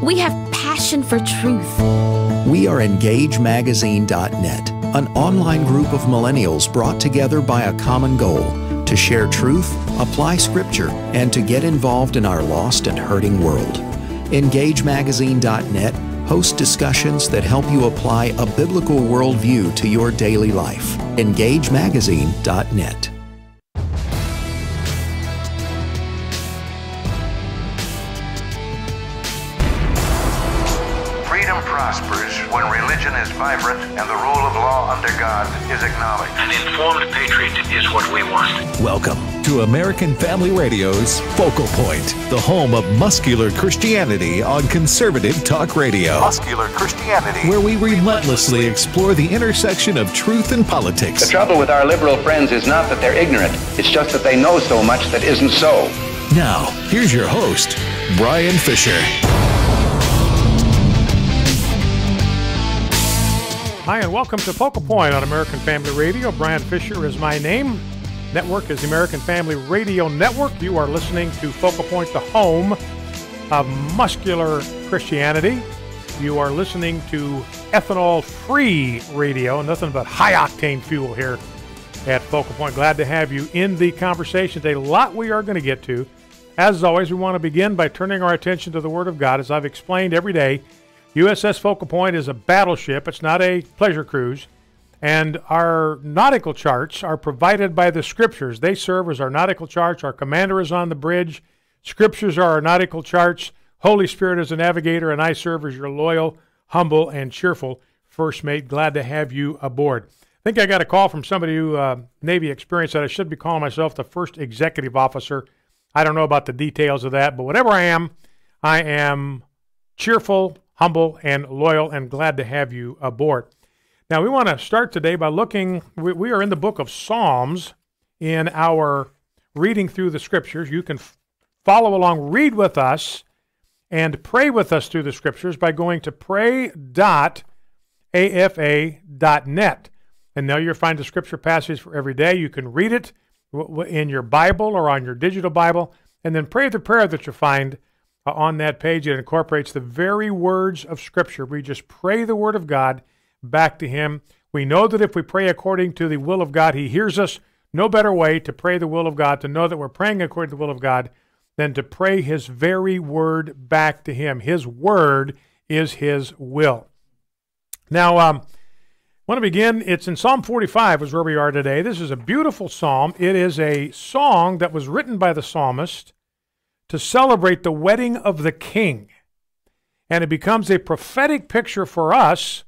We have passion for truth. We are EngageMagazine.net, an online group of millennials brought together by a common goal to share truth, apply scripture, and to get involved in our lost and hurting world. EngageMagazine.net hosts discussions that help you apply a biblical worldview to your daily life. EngageMagazine.net. Freedom prospers when religion is vibrant and the rule of law under God is acknowledged. An informed patriot is what we want. Welcome to American Family Radio's Focal Point, the home of muscular Christianity on conservative talk radio. Muscular Christianity. Where we relentlessly explore the intersection of truth and politics. The trouble with our liberal friends is not that they're ignorant. It's just that they know so much that isn't so. Now, here's your host, Brian Fisher. Hi, and welcome to Focal Point on American Family Radio. Brian Fisher is my name. Network is the American Family Radio Network. You are listening to Focal Point, the home of muscular Christianity. You are listening to ethanol-free radio, nothing but high-octane fuel here at Focal Point. Glad to have you in the conversation today. A lot we are going to get to. As always, we want to begin by turning our attention to the Word of God. As I've explained every day, USS Focal Point is a battleship. It's not a pleasure cruise. And our nautical charts are provided by the Scriptures. They serve as our nautical charts. Our commander is on the bridge. Scriptures are our nautical charts. Holy Spirit is a navigator, and I serve as your loyal, humble, and cheerful first mate. Glad to have you aboard. I think I got a call from somebody who Navy experience that I should be calling myself the first executive officer. I don't know about the details of that, but whatever I am cheerful, humble, and loyal, and glad to have you aboard. Now, we want to start today by looking, we are in the book of Psalms in our reading through the Scriptures. You can follow along, read with us, and pray with us through the Scriptures by going to pray.afa.net. And there you'll find the Scripture passage for every day. You can read it in your Bible or on your digital Bible, and then pray the prayer that you find on that page. It incorporates the very words of Scripture. We just pray the Word of God back to Him. We know that if we pray according to the will of God, He hears us. No better way to pray the will of God, to know that we're praying according to the will of God, than to pray His very Word back to Him. His Word is His will. Now, I want to begin. It's in Psalm 45 is where we are today. This is a beautiful psalm. It is a song that was written by the psalmist to celebrate the wedding of the King. And it becomes a prophetic picture for us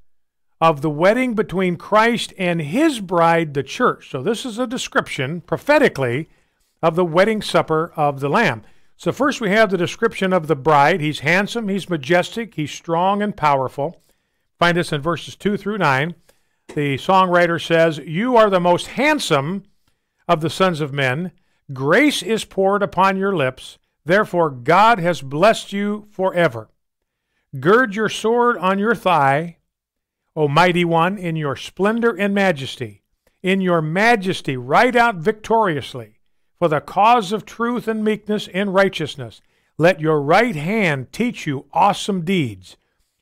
of the wedding between Christ and His bride, the church. So this is a description, prophetically, of the wedding supper of the Lamb. So first we have the description of the bride. He's handsome, he's majestic, he's strong and powerful. Find this in verses 2 through 9. The songwriter says, "You are the most handsome of the sons of men. Grace is poured upon your lips. Therefore, God has blessed you forever. Gird your sword on your thigh, O mighty one, in your splendor and majesty. In your majesty, ride out victoriously for the cause of truth and meekness and righteousness. Let your right hand teach you awesome deeds.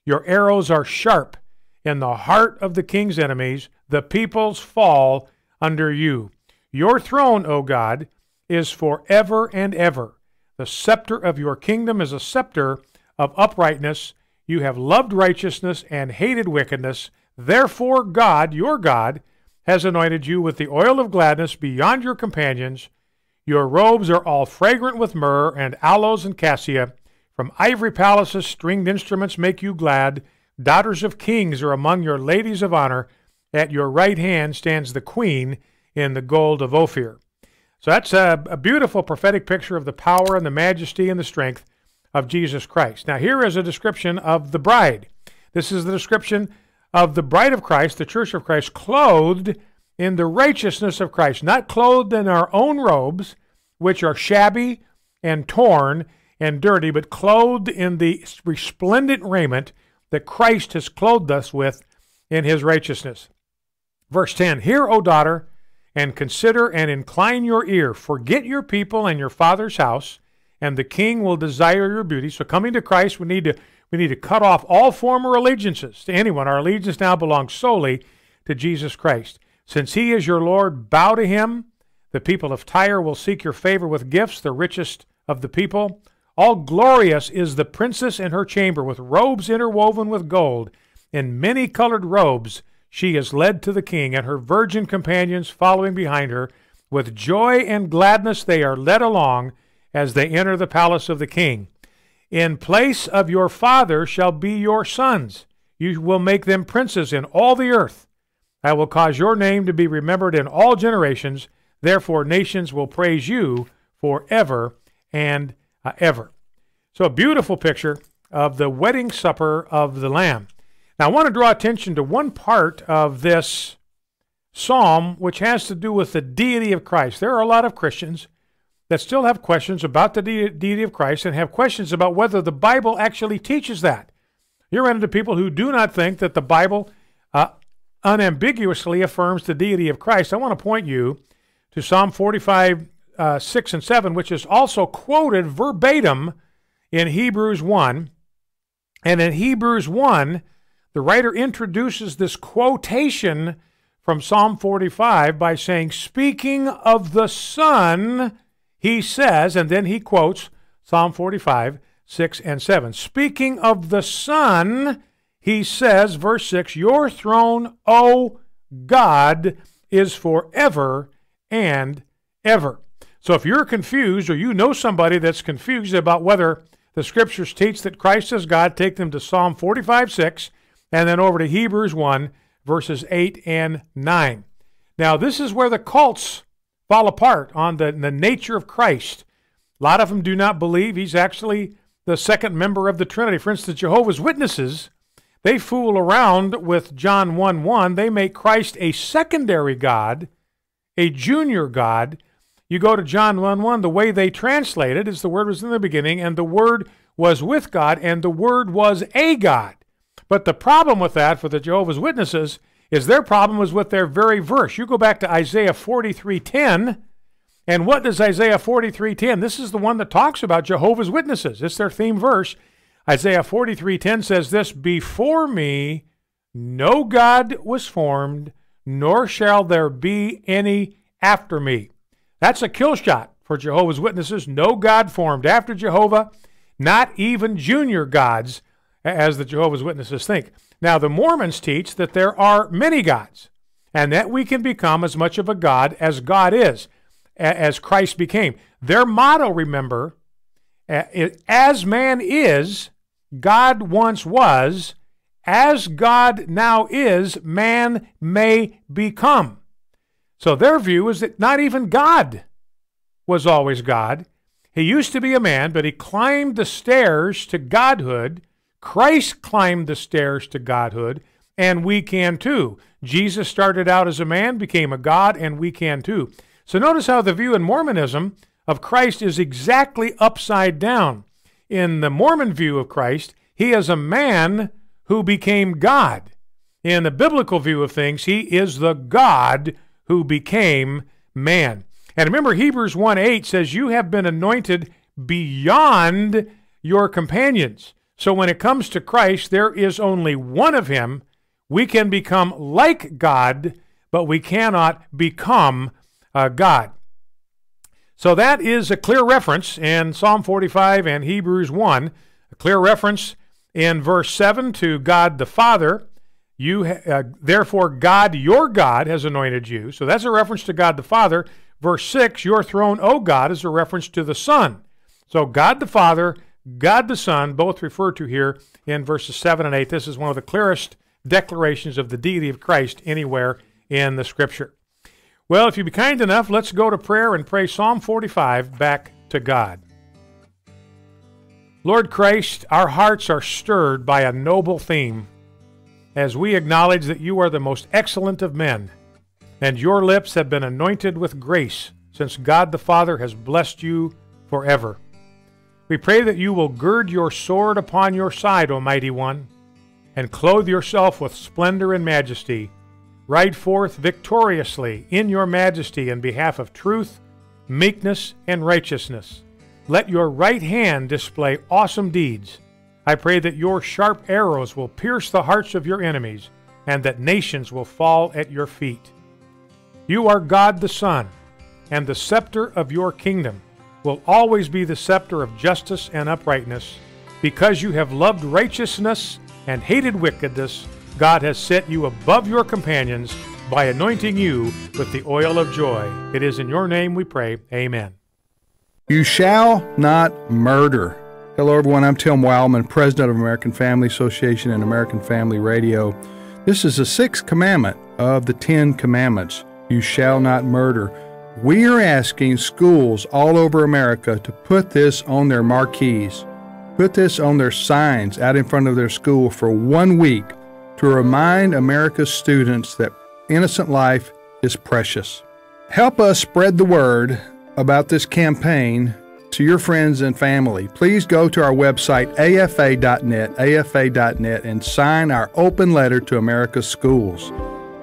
Your arrows are sharp in the heart of the king's enemies. The peoples fall under you. Your throne, O God, is forever and ever. The scepter of your kingdom is a scepter of uprightness. You have loved righteousness and hated wickedness. Therefore God, your God, has anointed you with the oil of gladness beyond your companions. Your robes are all fragrant with myrrh and aloes and cassia. From ivory palaces, stringed instruments make you glad. Daughters of kings are among your ladies of honor. At your right hand stands the queen in the gold of Ophir." So that's a beautiful prophetic picture of the power and the majesty and the strength of Jesus Christ. Now here is a description of the bride. This is the description of the bride of Christ, the church of Christ, clothed in the righteousness of Christ, not clothed in our own robes, which are shabby and torn and dirty, but clothed in the resplendent raiment that Christ has clothed us with in His righteousness. Verse 10, "Hear, O daughter, and consider and incline your ear. Forget your people and your father's house, and the king will desire your beauty. So coming to Christ, we need to cut off all former allegiances to anyone. Our allegiance now belongs solely to Jesus Christ. Since he is your Lord, bow to him. The people of Tyre will seek your favor with gifts, the richest of the people. All glorious is the princess in her chamber, with robes interwoven with gold. In many-colored robes she is led to the king, and her virgin companions following behind her. With joy and gladness they are led along as they enter the palace of the king. In place of your father shall be your sons. You will make them princes in all the earth. I will cause your name to be remembered in all generations. Therefore nations will praise you forever and ever. So a beautiful picture of the wedding supper of the Lamb. Now I want to draw attention to one part of this psalm which has to do with the deity of Christ. There are a lot of Christians that still have questions about the deity of Christ and have questions about whether the Bible actually teaches that. You run into people who do not think that the Bible unambiguously affirms the deity of Christ. I want to point you to Psalm 45, 6 and 7, which is also quoted verbatim in Hebrews 1. And in Hebrews 1, the writer introduces this quotation from Psalm 45 by saying, speaking of the Son, he says, and then he quotes Psalm 45, 6 and 7. Speaking of the Son, he says, verse 6, your throne, O God, is forever and ever. So if you're confused, or you know somebody that's confused about whether the Scriptures teach that Christ is God, take them to Psalm 45, 6, and then over to Hebrews 1, verses 8 and 9. Now, this is where the cults fall apart on the nature of Christ. A lot of them do not believe he's actually the second member of the Trinity. For instance, Jehovah's Witnesses, they fool around with John 1:1. They make Christ a secondary God, a junior God. You go to John 1:1, the way they translate it is the Word was in the beginning, and the Word was with God, and the Word was a God. But the problem with that for the Jehovah's Witnesses is their problem was with their very verse. You go back to Isaiah 43:10, and what does Isaiah 43:10? This is the one that talks about Jehovah's Witnesses. It's their theme verse. Isaiah 43:10 says this, before me no God was formed, nor shall there be any after me. That's a kill shot for Jehovah's Witnesses. No God formed after Jehovah, not even junior gods, as the Jehovah's Witnesses think. Now, the Mormons teach that there are many gods, and that we can become as much of a God as God is, as Christ became. Their motto, remember, as man is, God once was, as God now is, man may become. So their view is that not even God was always God. He used to be a man, but he climbed the stairs to godhood. Christ climbed the stairs to godhood, and we can too. Jesus started out as a man, became a God, and we can too. So notice how the view in Mormonism of Christ is exactly upside down. In the Mormon view of Christ, he is a man who became God. In the biblical view of things, he is the God who became man. And remember, Hebrews 1:8 says, you have been anointed beyond your companions. So when it comes to Christ, there is only one of him. We can become like God, but we cannot become God. So that is a clear reference in Psalm 45 and Hebrews 1, a clear reference in verse 7 to God the Father. Therefore God, your God, has anointed you. So that's a reference to God the Father. Verse 6, your throne, O God, is a reference to the Son. So God the Father, God the Son, both referred to here in verses 7 and 8. This is one of the clearest declarations of the deity of Christ anywhere in the Scripture. Well, if you'd be kind enough, let's go to prayer and pray Psalm 45 back to God. Lord Christ, our hearts are stirred by a noble theme as we acknowledge that you are the most excellent of men, and your lips have been anointed with grace since God the Father has blessed you forever. We pray that you will gird your sword upon your side, O Mighty One, and clothe yourself with splendor and majesty. Ride forth victoriously in your majesty in behalf of truth, meekness, and righteousness. Let your right hand display awesome deeds. I pray that your sharp arrows will pierce the hearts of your enemies and that nations will fall at your feet. You are God the Son, and the scepter of your kingdom will always be the scepter of justice and uprightness. Because you have loved righteousness and hated wickedness, God has set you above your companions by anointing you with the oil of joy. It is in your name we pray. Amen. You shall not murder. Hello, everyone. I'm Tim Wildman, president of American Family Association and American Family Radio. This is the sixth commandment of the 10 commandments. You shall not murder. We are asking schools all over America to put this on their marquees, put this on their signs out in front of their school for 1 week to remind America's students that innocent life is precious. Help us spread the word about this campaign to your friends and family. Please go to our website, afa.net, and sign our open letter to America's schools.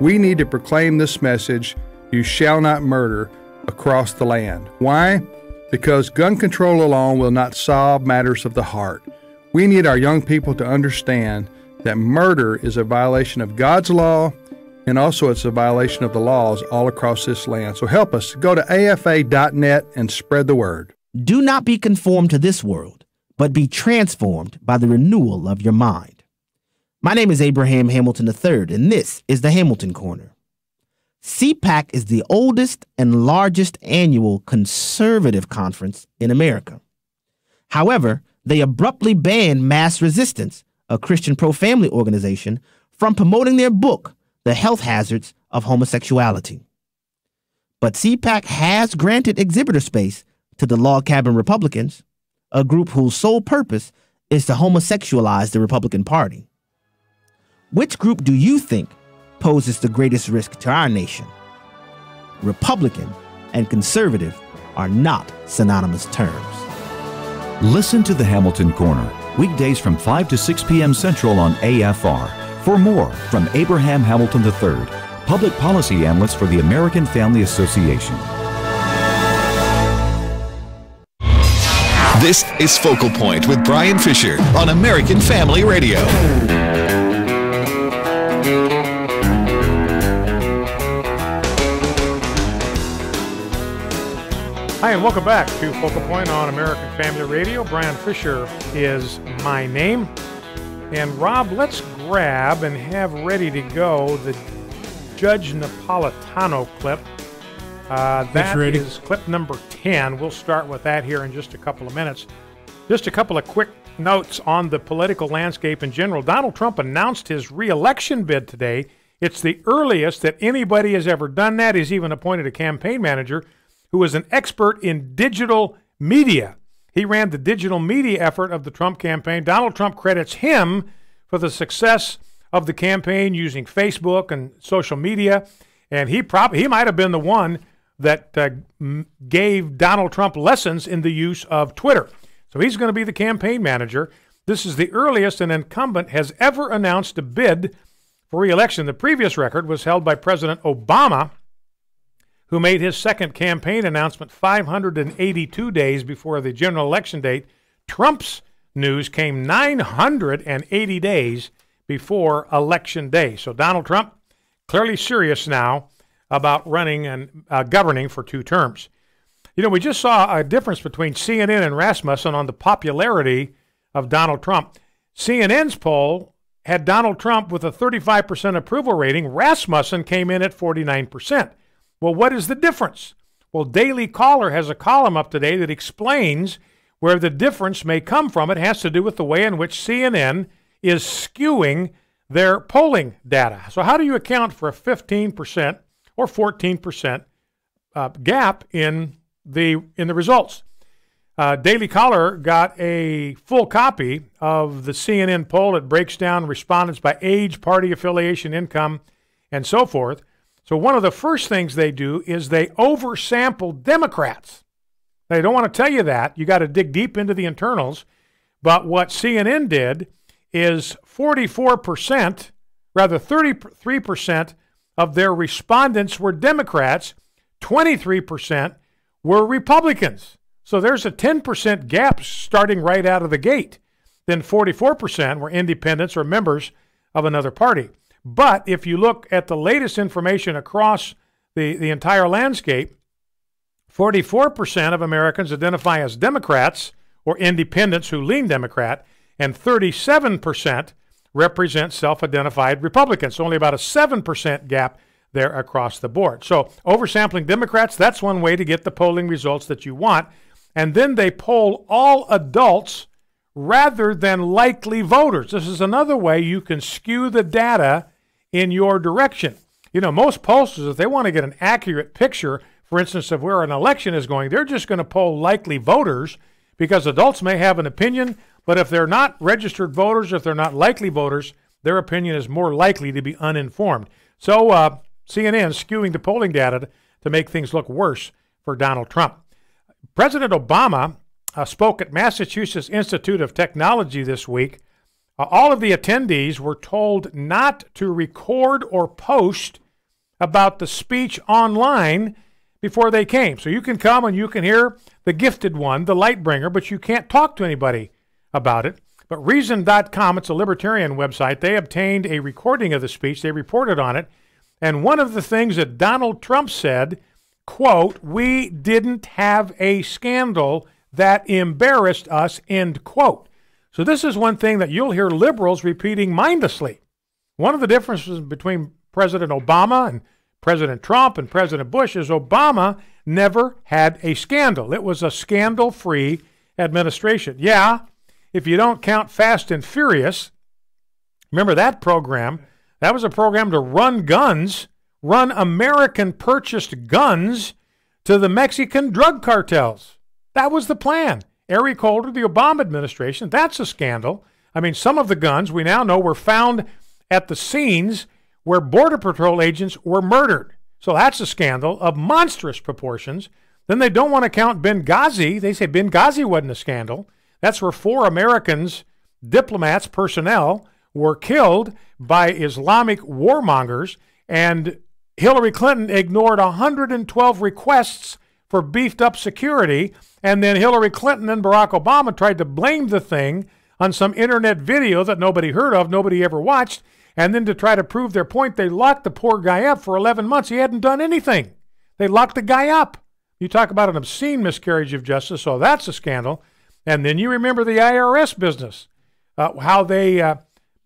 We need to proclaim this message, you shall not murder, across the land. Why? Because gun control alone will not solve matters of the heart. We need our young people to understand that murder is a violation of God's law, and also it's a violation of the laws all across this land. So help us. Go to afa.net and spread the word. Do not be conformed to this world, but be transformed by the renewal of your mind. My name is Abraham Hamilton III, and this is the Hamilton Corner. CPAC is the oldest and largest annual conservative conference in America. However, they abruptly banned Mass Resistance, a Christian pro-family organization, from promoting their book, The Health Hazards of Homosexuality. But CPAC has granted exhibitor space to the Log Cabin Republicans, a group whose sole purpose is to homosexualize the Republican Party. Which group do you think poses the greatest risk to our nation? Republican and conservative are not synonymous terms. Listen to the Hamilton Corner, weekdays from 5 to 6 p.m. Central on AFR. For more from Abraham Hamilton III, public policy analyst for the American Family Association. This is Focal Point with Brian Fisher on American Family Radio. Hi, and welcome back to Focal Point on American Family Radio. Brian Fisher is my name. And Rob, let's grab and have ready to go the Judge Napolitano clip. That is clip number 10. We'll start with that here in just a couple of minutes. Just a couple of quick notes on the political landscape in general. Donald Trump announced his re-election bid today. It's the earliest that anybody has ever done that. He's even appointed a campaign manager who is an expert in digital media. He ran the digital media effort of the Trump campaign. Donald Trump credits him for the success of the campaign using Facebook and social media. And he might have been the one that gave Donald Trump lessons in the use of Twitter. So he's going to be the campaign manager. This is the earliest an incumbent has ever announced a bid for re-election. The previous record was held by President Obama, who made his second campaign announcement 582 days before the general election date. Trump's news came 980 days before Election Day. So Donald Trump, clearly serious now about running and governing for 2 terms. You know, we just saw a difference between CNN and Rasmussen on the popularity of Donald Trump. CNN's poll had Donald Trump with a 35% approval rating. Rasmussen came in at 49%. Well, what is the difference? Well, Daily Caller has a column up today that explains where the difference may come from. It has to do with the way in which CNN is skewing their polling data. So how do you account for a 15% or 14% gap in the results? Daily Caller got a full copy of the CNN poll. It breaks down respondents by age, party affiliation, income, and so forth. So one of the first things they do is they oversample Democrats. They don't want to tell you that. You got to dig deep into the internals. But what CNN did is 33% of their respondents were Democrats, 23% were Republicans. So there's a 10% gap starting right out of the gate. Then 44% were independents or members of another party. But if you look at the latest information across the entire landscape, 44% of Americans identify as Democrats or independents who lean Democrat, and 37% represent self-identified Republicans. So only about a 7% gap there across the board. So oversampling Democrats, that's one way to get the polling results that you want. And then they poll all adults rather than likely voters. This is another way you can skew the data in your direction. You know, most pollsters, if they want to get an accurate picture, for instance, of where an election is going, they're just going to poll likely voters because adults may have an opinion, but if they're not registered voters, if they're not likely voters, their opinion is more likely to be uninformed. So CNN skewing the polling data to make things look worse for Donald Trump. President Obama spoke at Massachusetts Institute of Technology this week. All of the attendees were told not to record or post about the speech online before they came. So you can come and you can hear the gifted one, the light bringer, but you can't talk to anybody about it. But Reason.com, it's a libertarian website, they obtained a recording of the speech. They reported on it. And one of the things that Donald Trump said, quote, "We didn't have a scandal that embarrassed us," end quote. So this is one thing that you'll hear liberals repeating mindlessly. One of the differences between President Obama and President Trump and President Bush is Obama never had a scandal. It was a scandal-free administration. Yeah, if you don't count Fast and Furious, remember that program? That was a program to run guns, run American-purchased guns to the Mexican drug cartels. That was the plan. Eric Holder, the Obama administration, that's a scandal. I mean, some of the guns we now know were found at the scenes where Border Patrol agents were murdered. So that's a scandal of monstrous proportions. Then they don't want to count Benghazi. They say Benghazi wasn't a scandal. That's where 4 Americans, diplomats, personnel, were killed by Islamic warmongers, and Hillary Clinton ignored 112 requests for beefed up security, and then Hillary Clinton and Barack Obama tried to blame the thing on some internet video that nobody heard of, nobody ever watched, and then to try to prove their point, they locked the poor guy up for 11 months. He hadn't done anything. They locked the guy up. You talk about an obscene miscarriage of justice, so that's a scandal. And then you remember the IRS business, how they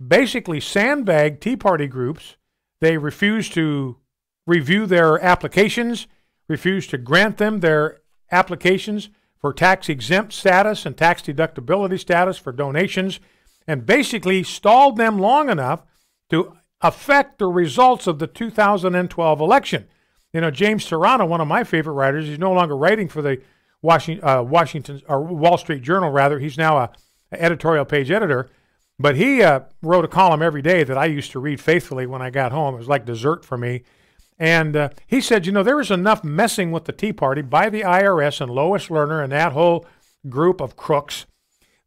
basically sandbagged Tea Party groups. They refused to review their applications, refused to grant them their applications for tax-exempt status and tax deductibility status for donations, and basically stalled them long enough to affect the results of the 2012 election. You know, James Serrano, one of my favorite writers, he's no longer writing for the Washington or Wall Street Journal, rather. He's now an editorial page editor. But he wrote a column every day that I used to read faithfully when I got home. It was like dessert for me. And he said, you know, there was enough messing with the Tea Party by the IRS and Lois Lerner and that whole group of crooks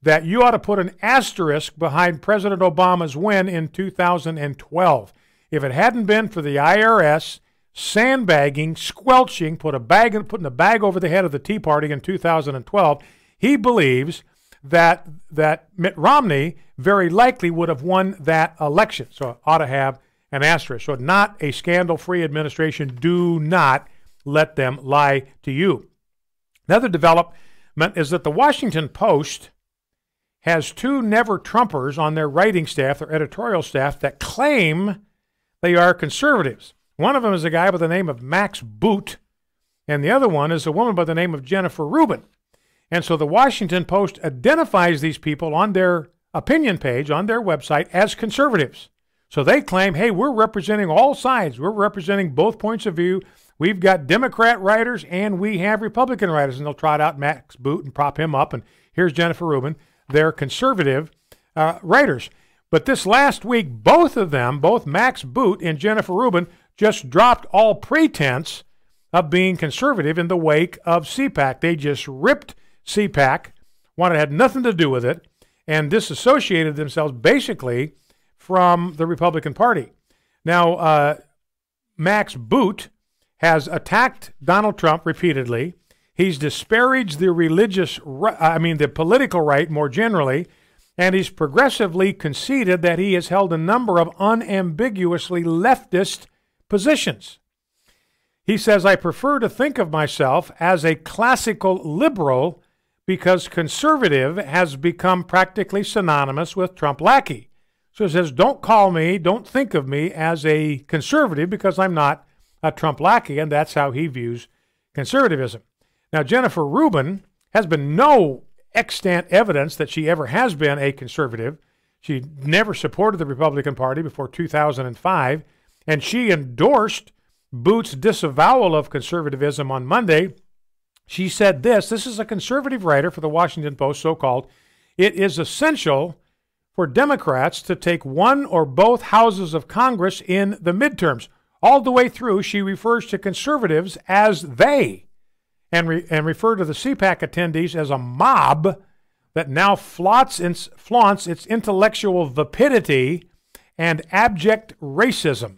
that you ought to put an asterisk behind President Obama's win in 2012. If it hadn't been for the IRS sandbagging, squelching, putting a bag over the head of the Tea Party in 2012, he believes that Mitt Romney very likely would have won that election. So it ought to have an asterisk. So not a scandal-free administration. Do not let them lie to you. Another development is that the Washington Post has 2 never-Trumpers on their writing staff, their editorial staff, that claim they are conservatives. One of them is a guy by the name of Max Boot, and the other one is a woman by the name of Jennifer Rubin. And so the Washington Post identifies these people on their opinion page, on their website, as conservatives. So they claim, hey, we're representing all sides. We're representing both points of view. We've got Democrat writers and we have Republican writers. And they'll trot out Max Boot and prop him up. And here's Jennifer Rubin. They're conservative writers. But this last week, both of them, both Max Boot and Jennifer Rubin, just dropped all pretense of being conservative in the wake of CPAC. They just ripped CPAC, had nothing to do with it, and disassociated themselves basically from the Republican Party. Now, Max Boot has attacked Donald Trump repeatedly. He's disparaged the the political right more generally, and he's progressively conceded that he has held a number of unambiguously leftist positions. He says, I prefer to think of myself as a classical liberal because conservative has become practically synonymous with Trump lackey. So he says, don't think of me as a conservative because I'm not a Trump lackey, and that's how he views conservatism. Now, Jennifer Rubin has been no extant evidence that she ever has been a conservative. She never supported the Republican Party before 2005, and she endorsed Boot's disavowal of conservatism on Monday. She said this is a conservative writer for the Washington Post, so-called, it is essential for Democrats to take one or both houses of Congress in the midterms. All the way through, she refers to conservatives as they, and refer to the CPAC attendees as a mob that now flaunts its intellectual vapidity and abject racism.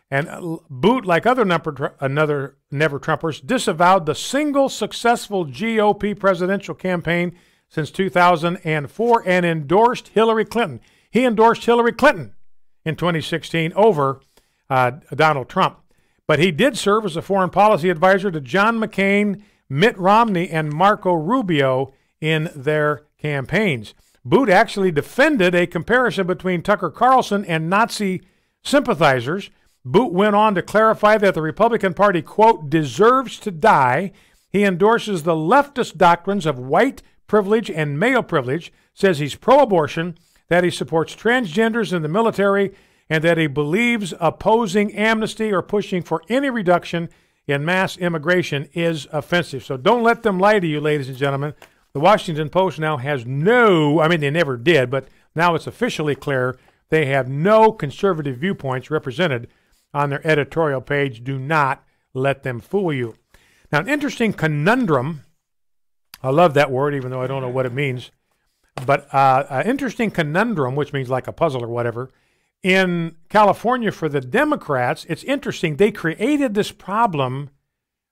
And Boot, like other never-Trumpers, disavowed the single successful GOP presidential campaign since 2004 and endorsed Hillary Clinton. He endorsed Hillary Clinton in 2016 over Donald Trump. But he did serve as a foreign policy advisor to John McCain, Mitt Romney, and Marco Rubio in their campaigns. Boot actually defended a comparison between Tucker Carlson and Nazi sympathizers. Boot went on to clarify that the Republican Party, quote, deserves to die. He endorses the leftist doctrines of white privilege and male privilege, says he's pro-abortion, that he supports transgenders in the military, and that he believes opposing amnesty or pushing for any reduction in mass immigration is offensive. So don't let them lie to you, ladies and gentlemen. The Washington Post now has they never did, but now it's officially clear they have no conservative viewpoints represented on their editorial page. Do not let them fool you. Now, an interesting conundrum, I love that word even though I don't know what it means, but an interesting conundrum, which means like a puzzle or whatever, in California for the Democrats. It's interesting. They created this problem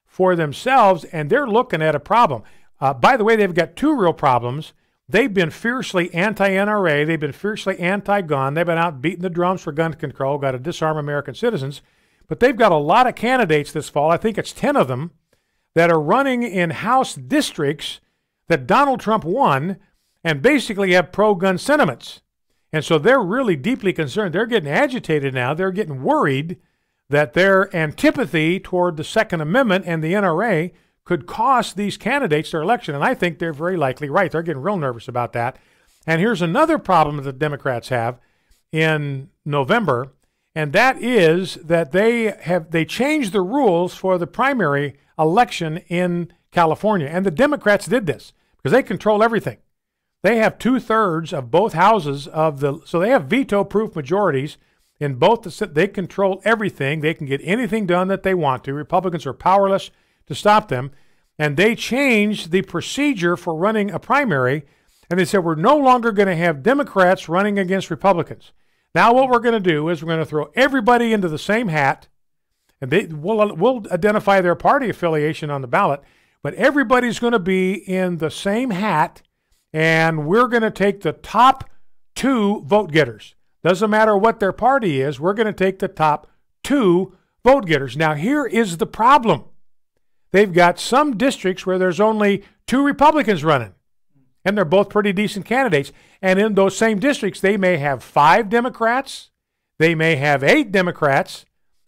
for themselves, and they're looking at a problem. By the way, they've got two real problems. They've been fiercely anti-NRA. They've been fiercely anti-gun. They've been out beating the drums for gun control, got to disarm American citizens. But they've got a lot of candidates this fall, I think it's 10 of them, that are running in House districts that Donald Trump won and basically have pro-gun sentiments. And so they're really deeply concerned. They're getting agitated now. They're getting worried that their antipathy toward the Second Amendment and the NRA could cost these candidates their election. And I think they're very likely right. They're getting real nervous about that. And here's another problem that the Democrats have in November, and that is that they changed the rules for the primary election in California. And the Democrats did this because they control everything. They have 2/3 of both houses so they have veto-proof majorities in both they control everything. They can get anything done that they want to. Republicans are powerless to stop them. And they changed the procedure for running a primary, and they said we're no longer going to have Democrats running against Republicans. Now what we're going to do is we're going to throw everybody into the same hat, and we'll identify their party affiliation on the ballot, but everybody's going to be in the same hat, and we're going to take the top 2 vote getters. Doesn't matter what their party is, we're going to take the top 2 vote getters. Now here is the problem. They've got some districts where there's only 2 Republicans running, and they're both pretty decent candidates. And in those same districts, they may have 5 Democrats, they may have 8 Democrats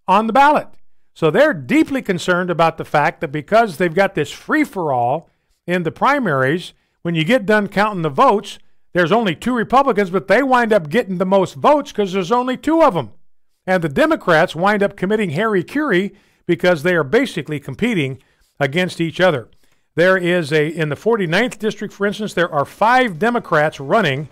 on the ballot. So they're deeply concerned about the fact that because they've got this free-for-all in the primaries, when you get done counting the votes, there's only 2 Republicans, but they wind up getting the most votes because there's only 2 of them. And the Democrats wind up committing hara-kiri because they are basically competing against each other. There is in the 49th district, for instance, there are 5 Democrats running,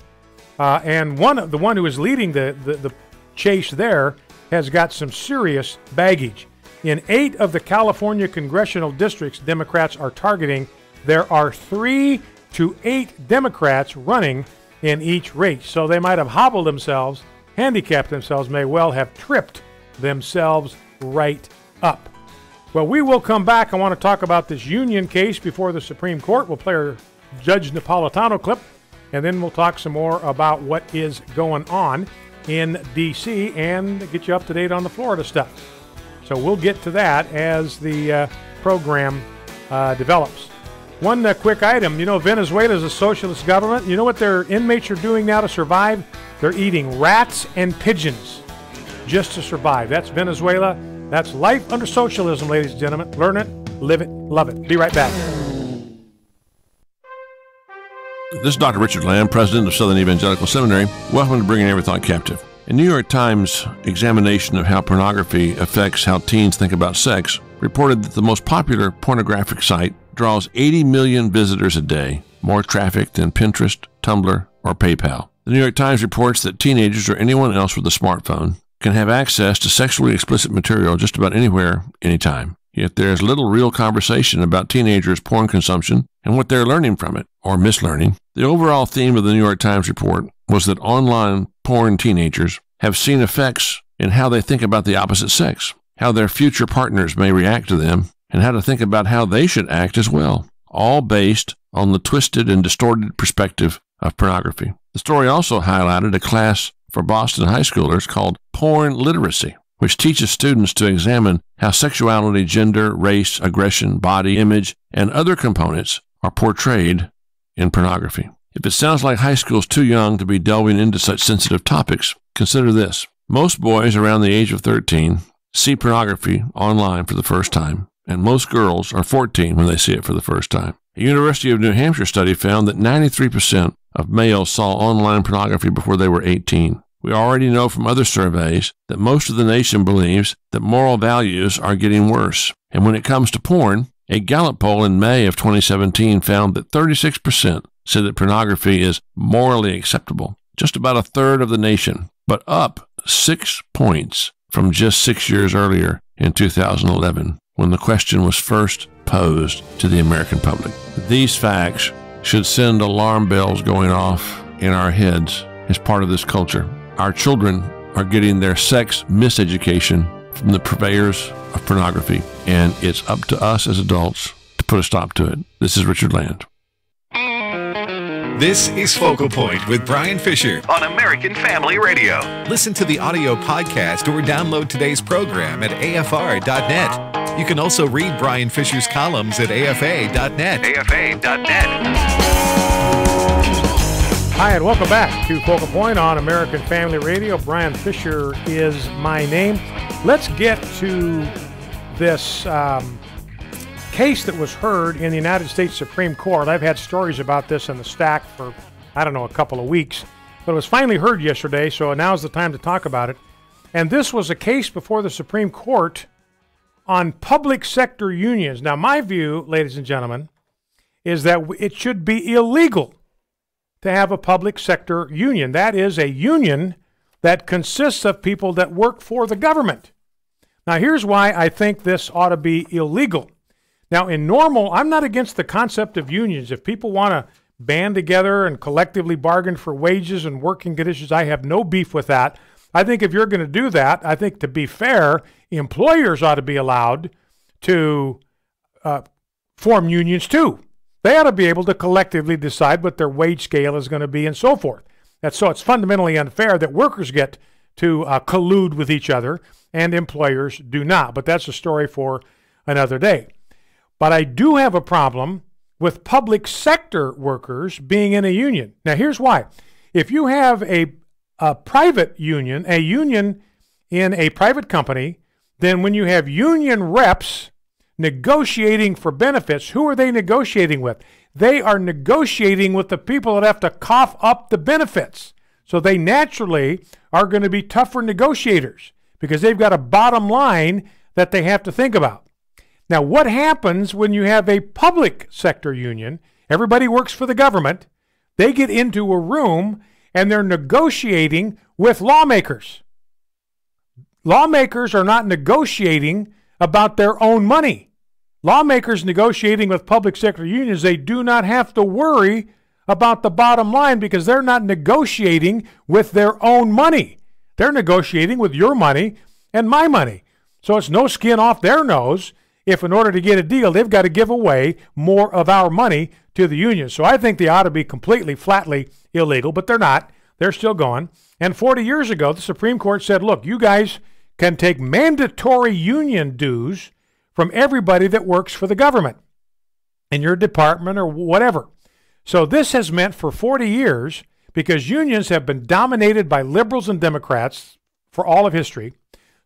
and the one who is leading the chase there has got some serious baggage. In 8 of the California congressional districts Democrats are targeting, there are 3 to 8 Democrats running in each race. So they might have hobbled themselves, handicapped themselves, may well have tripped themselves right up. Well, we will come back. I want to talk about this union case before the Supreme Court. We'll play our Judge Napolitano clip, and then we'll talk some more about what is going on in D.C. and get you up to date on the Florida stuff. So we'll get to that as the program develops. One quick item. You know, Venezuela is a socialist government. You know what their inmates are doing now to survive? They're eating rats and pigeons just to survive. That's Venezuela. That's life under socialism, ladies and gentlemen. Learn it, live it, love it. Be right back. This is Dr. Richard Lamb, president of Southern Evangelical Seminary. Welcome to Bringing Every Thought Captive. A New York Times examination of how pornography affects how teens think about sex reported that the most popular pornographic site draws 80 million visitors a day, more traffic than Pinterest, Tumblr, or PayPal. The New York Times reports that teenagers or anyone else with a smartphone can have access to sexually explicit material just about anywhere, anytime. Yet there is little real conversation about teenagers' porn consumption and what they're learning from it, or mislearning. The overall theme of the New York Times report was that online porn teenagers have seen effects in how they think about the opposite sex, how their future partners may react to them, and how to think about how they should act as well, all based on the twisted and distorted perspective of pornography. The story also highlighted a class for Boston high schoolers called Porn Literacy, which teaches students to examine how sexuality, gender, race, aggression, body image, and other components are portrayed in pornography. If it sounds like high school is too young to be delving into such sensitive topics, consider this. Most boys around the age of 13 see pornography online for the first time, and most girls are 14 when they see it for the first time. A University of New Hampshire study found that 93% of males saw online pornography before they were 18. We already know from other surveys that most of the nation believes that moral values are getting worse. And when it comes to porn, a Gallup poll in May of 2017 found that 36% said that pornography is morally acceptable, just about a third of the nation, but up 6 points from just 6 years earlier in 2011, when the question was first posed to the American public. These facts should send alarm bells going off in our heads as part of this culture. Our children are getting their sex miseducation from the purveyors of pornography, and it's up to us as adults to put a stop to it. This is Richard Land. This is Focal Point with Brian Fisher On American Family Radio. Listen to the audio podcast or download today's program at afr.net. You can also read Brian Fisher's columns at afa.net. afa.net. Hi, and welcome back to Focal Point on American Family Radio. Brian Fisher is my name. Let's get to this case that was heard in the United States Supreme Court. I've had stories about this in the stack for, I don't know, a couple of weeks, but it was finally heard yesterday, so now's the time to talk about it. And this was a case before the Supreme Court on public sector unions. Now, my view, ladies and gentlemen, is that it should be illegal to have a public sector union. That is a union that consists of people that work for the government. Now, here's why I think this ought to be illegal. Now, in normal, I'm not against the concept of unions. If people want to band together and collectively bargain for wages and working conditions, I have no beef with that. I think if you're going to do that, I think to be fair, employers ought to be allowed to form unions too. They ought to be able to collectively decide what their wage scale is going to be and so forth. So it's fundamentally unfair that workers get to collude with each other and employers do not. But that's a story for another day. But I do have a problem with public sector workers being in a union. Now, here's why. If you have a private union, a union in a private company, then when you have union reps negotiating for benefits, who are they negotiating with? They are negotiating with the people that have to cough up the benefits. So they naturally are going to be tougher negotiators because they've got a bottom line that they have to think about. Now, what happens when you have a public sector union? Everybody works for the government. They get into a room and they're negotiating with lawmakers. Lawmakers are not negotiating about their own money. Lawmakers negotiating with public sector unions, they do not have to worry about the bottom line because they're not negotiating with their own money. They're negotiating with your money and my money. So it's no skin off their nose if in order to get a deal, they've got to give away more of our money to the unions. So I think they ought to be completely, flatly illegal, but they're not. They're still going. And 40 years ago, the Supreme Court said, look, you guys can take mandatory union dues from everybody that works for the government in your department or whatever. So this has meant for 40 years, because unions have been dominated by liberals and Democrats for all of history.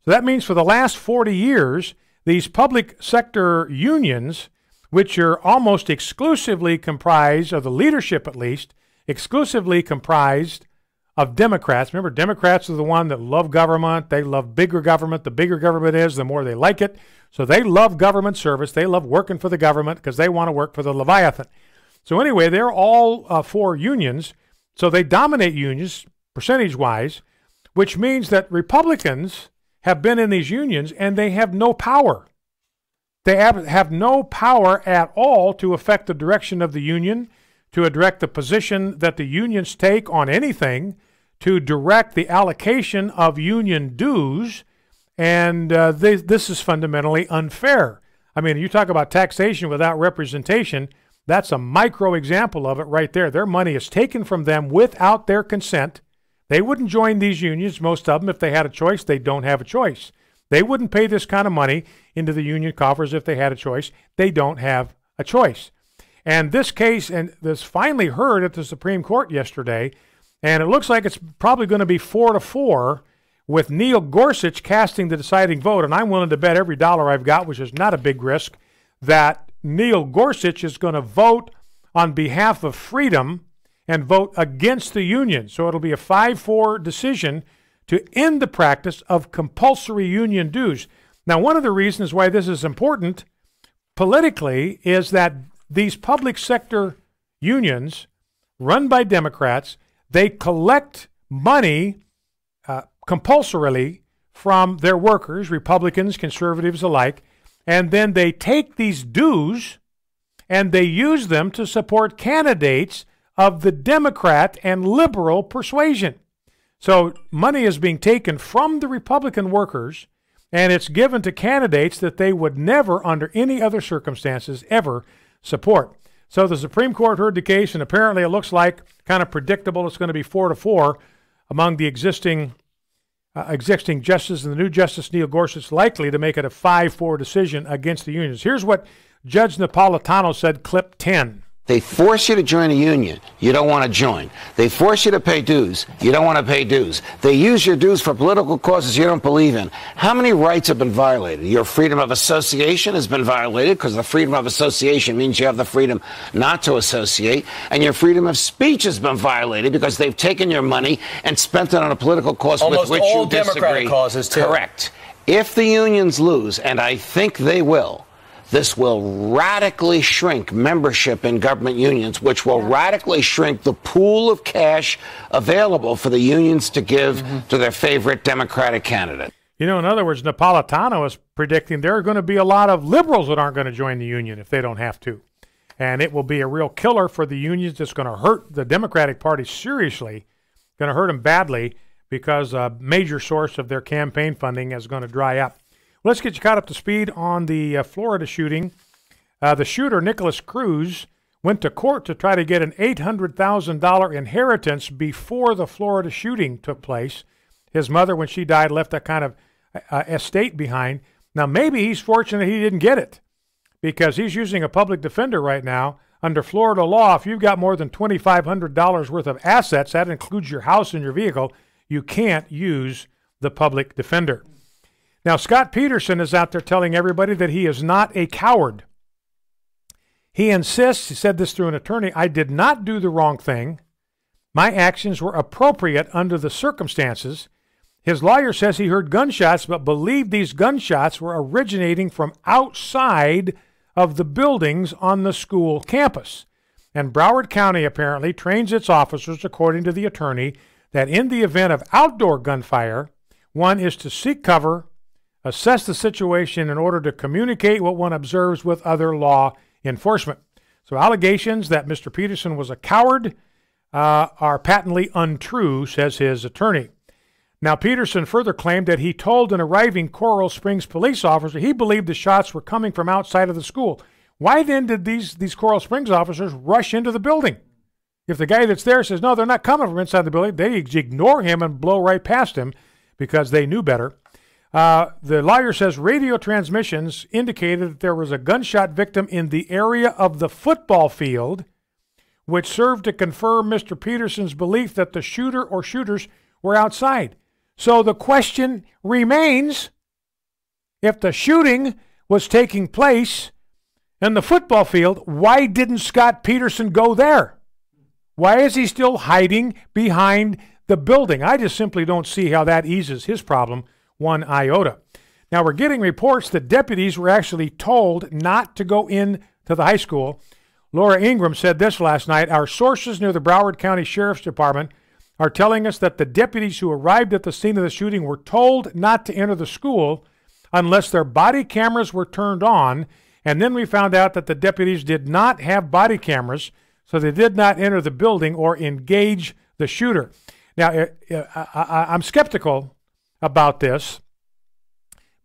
So that means for the last 40 years, these public sector unions, which are almost exclusively comprised, of the leadership at least, exclusively comprised of Democrats. Remember, Democrats are the one that love government. They love bigger government. The bigger government is, the more they like it. So they love government service. They love working for the government because they want to work for the Leviathan. So anyway, they're all for unions. So they dominate unions percentage-wise, which means that Republicans have been in these unions and they have no power. They have no power at all to affect the direction of the union, to direct the position that the unions take on anything, to direct the allocation of union dues, and this is fundamentally unfair. I mean, you talk about taxation without representation, that's a micro example of it right there. Their money is taken from them without their consent. They wouldn't join these unions, most of them, if they had a choice. They don't have a choice. They wouldn't pay this kind of money into the union coffers if they had a choice. They don't have a choice. And this case, and this finally heard at the Supreme Court yesterday, and it looks like it's probably going to be 4-4 with Neil Gorsuch casting the deciding vote. And I'm willing to bet every dollar I've got, which is not a big risk, that Neil Gorsuch is going to vote on behalf of freedom and vote against the union. So it'll be a 5-4 decision to end the practice of compulsory union dues. Now, one of the reasons why this is important politically is that these public sector unions run by Democrats, they collect money compulsorily from their workers, Republicans, conservatives alike, and then they take these dues and they use them to support candidates of the Democrat and liberal persuasion. So money is being taken from the Republican workers and it's given to candidates that they would never, under any other circumstances, ever support. So the Supreme Court heard the case, and apparently it looks like, kind of predictable, it's going to be 4-4 among the existing justices, and the new Justice Neil Gorsuch likely to make it a 5-4 decision against the unions. Here's what Judge Napolitano said, clip 10. They force you to join a union. You don't want to join. They force you to pay dues. You don't want to pay dues. They use your dues for political causes you don't believe in. How many rights have been violated? Your freedom of association has been violated because the freedom of association means you have the freedom not to associate. And your freedom of speech has been violated because they've taken your money and spent it on a political cause with which you disagree. Democratic causes, too. Correct. If the unions lose, and I think they will, this will radically shrink membership in government unions, which will radically shrink the pool of cash available for the unions to give to their favorite Democratic candidate. You know, in other words, Napolitano is predicting there are going to be a lot of liberals that aren't going to join the union if they don't have to. And it will be a real killer for the unions. It's going to hurt the Democratic Party seriously, going to hurt them badly, because a major source of their campaign funding is going to dry up. Let's get you caught up to speed on the Florida shooting. The shooter, Nikolas Cruz, went to court to try to get an $800,000 inheritance before the Florida shooting took place. His mother, when she died, left that kind of estate behind. Now, maybe he's fortunate he didn't get it, because he's using a public defender right now. Under Florida law, if you've got more than $2,500 worth of assets, that includes your house and your vehicle, you can't use the public defender. Now, Scott Peterson is out there telling everybody that he is not a coward. He insists, he said this through an attorney, I did not do the wrong thing. My actions were appropriate under the circumstances. His lawyer says he heard gunshots, but believed these gunshots were originating from outside of the buildings on the school campus. And Broward County apparently trains its officers, according to the attorney, that in the event of outdoor gunfire, one is to seek cover, assess the situation in order to communicate what one observes with other law enforcement. So allegations that Mr. Peterson was a coward are patently untrue, says his attorney. Now, Peterson further claimed that he told an arriving Coral Springs police officer he believed the shots were coming from outside of the school. Why then did these Coral Springs officers rush into the building? If the guy that's there says, no, they're not coming from inside the building, they ignore him and blow right past him because they knew better. The lawyer says radio transmissions indicated that there was a gunshot victim in the area of the football field, which served to confirm Mr. Peterson's belief that the shooter or shooters were outside. So the question remains, if the shooting was taking place in the football field, why didn't Scott Peterson go there? Why is he still hiding behind the building? I just simply don't see how that eases his problem one iota. Now, we're getting reports that deputies were actually told not to go in to the high school. Laura Ingram said this last night: our sources near the Broward County Sheriff's Department are telling us that the deputies who arrived at the scene of the shooting were told not to enter the school unless their body cameras were turned on, and then we found out that the deputies did not have body cameras, so they did not enter the building or engage the shooter. Now, I'm skeptical about this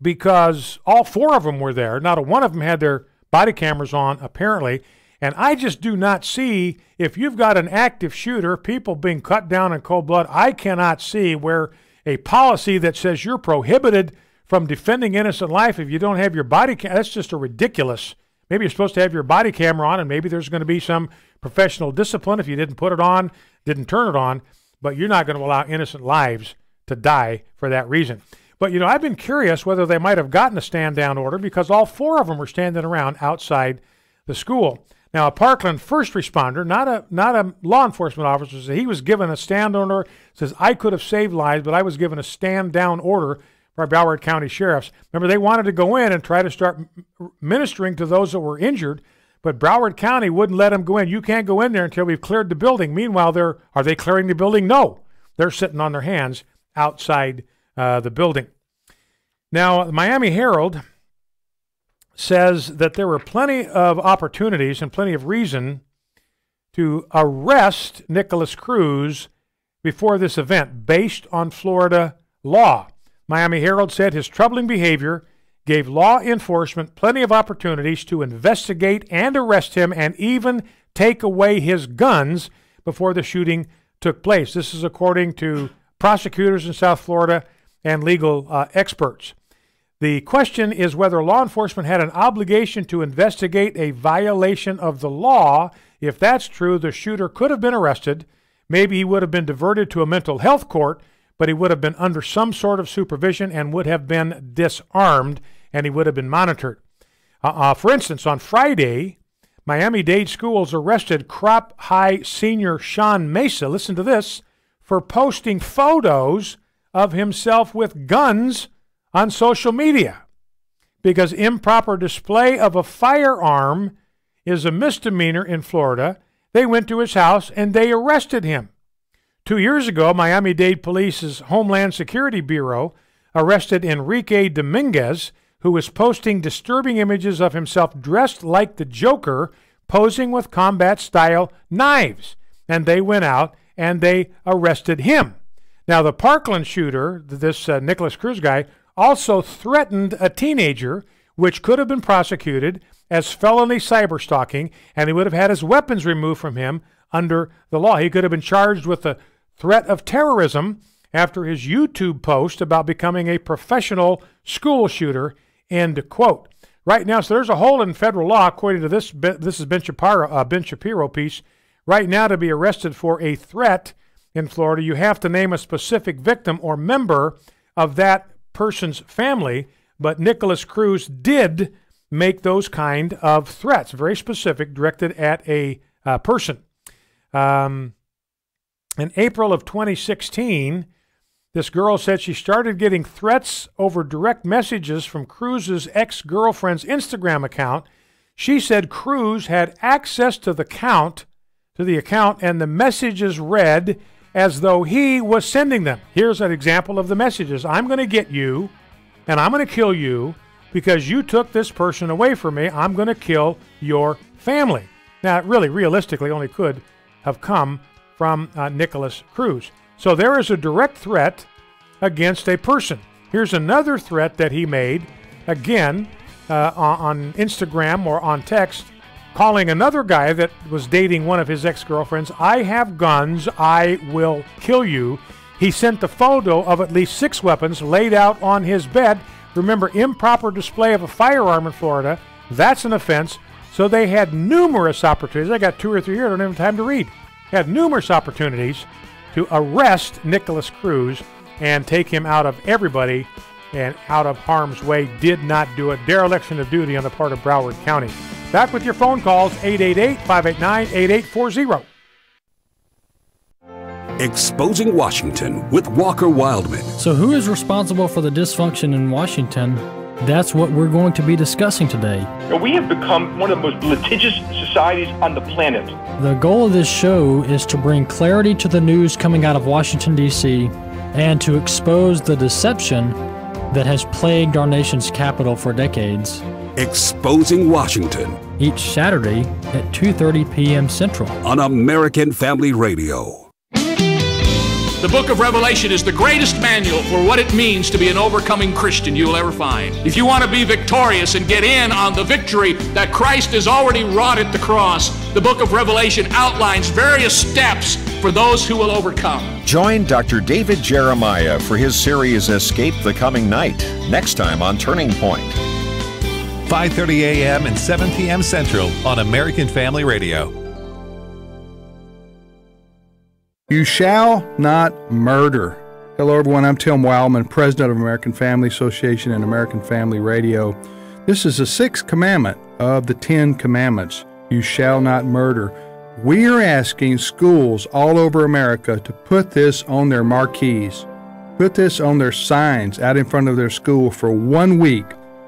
because all four of them were there. Not a one of them had their body cameras on, apparently. And I just do not see, if you've got an active shooter, people being cut down in cold blood, I cannot see where a policy that says you're prohibited from defending innocent life if you don't have your body camera, that's just a ridiculous. Maybe you're supposed to have your body camera on, and maybe there's going to be some professional discipline if you didn't put it on, didn't turn it on, but you're not going to allow innocent lives to die for that reason. But, I've been curious whether they might have gotten a stand-down order because all four of them were standing around outside the school. Now, a Parkland first responder, not a law enforcement officer, said he was given a stand order, says, I could have saved lives, but I was given a stand-down order by Broward County sheriffs. Remember, they wanted to go in and try to start ministering to those that were injured, but Broward County wouldn't let them go in. You can't go in there until we've cleared the building. Meanwhile, are they clearing the building? No. They're sitting on their hands outside the building. Now, the Miami Herald says that there were plenty of opportunities and plenty of reason to arrest Nikolas Cruz before this event based on Florida law. Miami Herald said his troubling behavior gave law enforcement plenty of opportunities to investigate and arrest him and even take away his guns before the shooting took place. This is according to prosecutors in South Florida and legal experts. The question is whether law enforcement had an obligation to investigate a violation of the law. If that's true, the shooter could have been arrested. Maybe he would have been diverted to a mental health court, but he would have been under some sort of supervision and would have been disarmed, and he would have been monitored. For instance, on Friday, Miami-Dade schools arrested Crop High senior Sean Mesa, listen to this, for posting photos of himself with guns on social media, because improper display of a firearm is a misdemeanor in Florida. They went to his house and they arrested him. 2 years ago, Miami-Dade Police's Homeland Security Bureau arrested Enrique Dominguez, who was posting disturbing images of himself dressed like the Joker, posing with combat-style knives. And they went out and they arrested him. Now, the Parkland shooter, this Nikolas Cruz guy, also threatened a teenager, which could have been prosecuted as felony cyberstalking, and he would have had his weapons removed from him under the law. He could have been charged with the threat of terrorism after his YouTube post about becoming a professional school shooter, end quote. Right now, so there's a hole in federal law, according to this is Ben Shapiro piece. Right now, to be arrested for a threat in Florida, you have to name a specific victim or member of that person's family, but Nikolas Cruz did make those kind of threats, very specific, directed at a person. In April of 2016, this girl said she started getting threats over direct messages from Cruz's ex-girlfriend's Instagram account. She said Cruz had access to the account, and the messages read as though he was sending them. Here's an example of the messages. I'm going to get you, and I'm going to kill you because you took this person away from me. I'm going to kill your family. Now, it really, realistically, only could have come from Nikolas Cruz. So there is a direct threat against a person. Here's another threat that he made, again, on Instagram or on text, calling another guy that was dating one of his ex-girlfriends, "I have guns, I will kill you." He sent a photo of at least 6 weapons laid out on his bed. Remember, improper display of a firearm in Florida, that's an offense. So they had numerous opportunities. I got 2 or 3 here, I don't have time to read. Had numerous opportunities to arrest Nikolas Cruz and take him out of everybody and out of harm's way. Did not do it. Dereliction of duty on the part of Broward County. Back with your phone calls, 888-589-8840. Exposing Washington with Walker Wildman. So who is responsible for the dysfunction in Washington? That's what we're going to be discussing today. We have become one of the most litigious societies on the planet. The goal of this show is to bring clarity to the news coming out of Washington, D.C., and to expose the deception that has plagued our nation's capital for decades. Exposing Washington. Each Saturday at 2:30 p.m. Central. On American Family Radio. The book of Revelation is the greatest manual for what it means to be an overcoming Christian you will ever find. If you want to be victorious and get in on the victory that Christ has already wrought at the cross, the book of Revelation outlines various steps for those who will overcome. Join Dr. David Jeremiah for his series Escape the Coming Night, next time on Turning Point. 5:30 a.m. and 7 p.m. Central on American Family Radio. You shall not murder. Hello, everyone. I'm Tim Wildman, president of American Family Association and American Family Radio. This is the 6th commandment of the 10 commandments. You shall not murder. We are asking schools all over America to put this on their marquees, put this on their signs out in front of their school for 1 week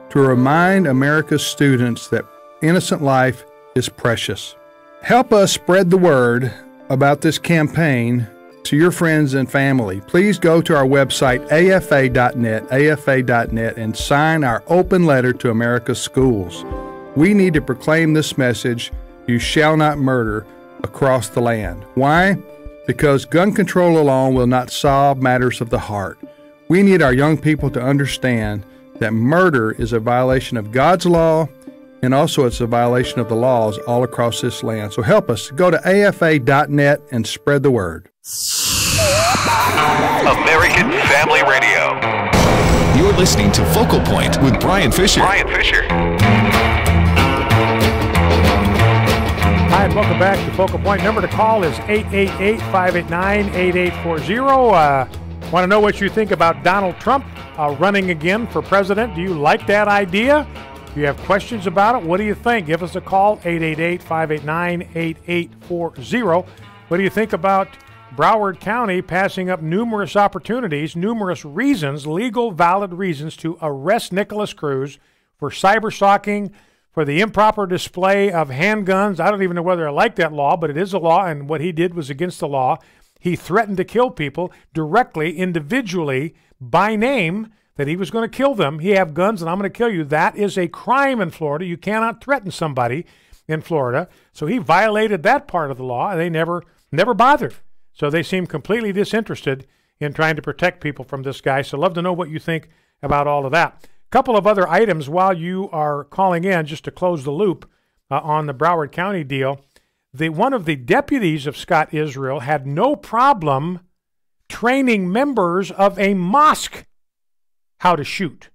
to remind America's students that innocent life is precious. Help us spread the word about this campaign to your friends and family. Please go to our website, afa.net, and sign our open letter to America's schools. We need to proclaim this message, you shall not murder, across the land. Why? Because gun control alone will not solve matters of the heart. We need our young people to understand that murder is a violation of God's law, and also it's a violation of the laws all across this land. So help us. Go to afa.net and spread the word. American Family Radio. You're listening to Focal Point with Brian Fisher. Brian Fisher. Hi, and welcome back to Focal Point. Number to call is 888-589-8840. Want to know what you think about Donald Trump running again for president? Do you like that idea? If you have questions about it, what do you think? Give us a call, 888-589-8840. What do you think about Broward County passing up numerous opportunities, numerous reasons, legal, valid reasons to arrest Nikolas Cruz for cyber-stalking, for the improper display of handguns? I don't even know whether I like that law, but it is a law, and what he did was against the law. He threatened to kill people directly, individually, by name, that he was going to kill them. He have guns and I'm going to kill you. That is a crime in Florida. You cannot threaten somebody in Florida. So he violated that part of the law, and they never bothered. So they seem completely disinterested in trying to protect people from this guy. So I'd love to know what you think about all of that. A couple of other items while you are calling in, just to close the loop on the Broward County deal. One of the deputies of Scott Israel had no problem training members of a mosque how to shoot.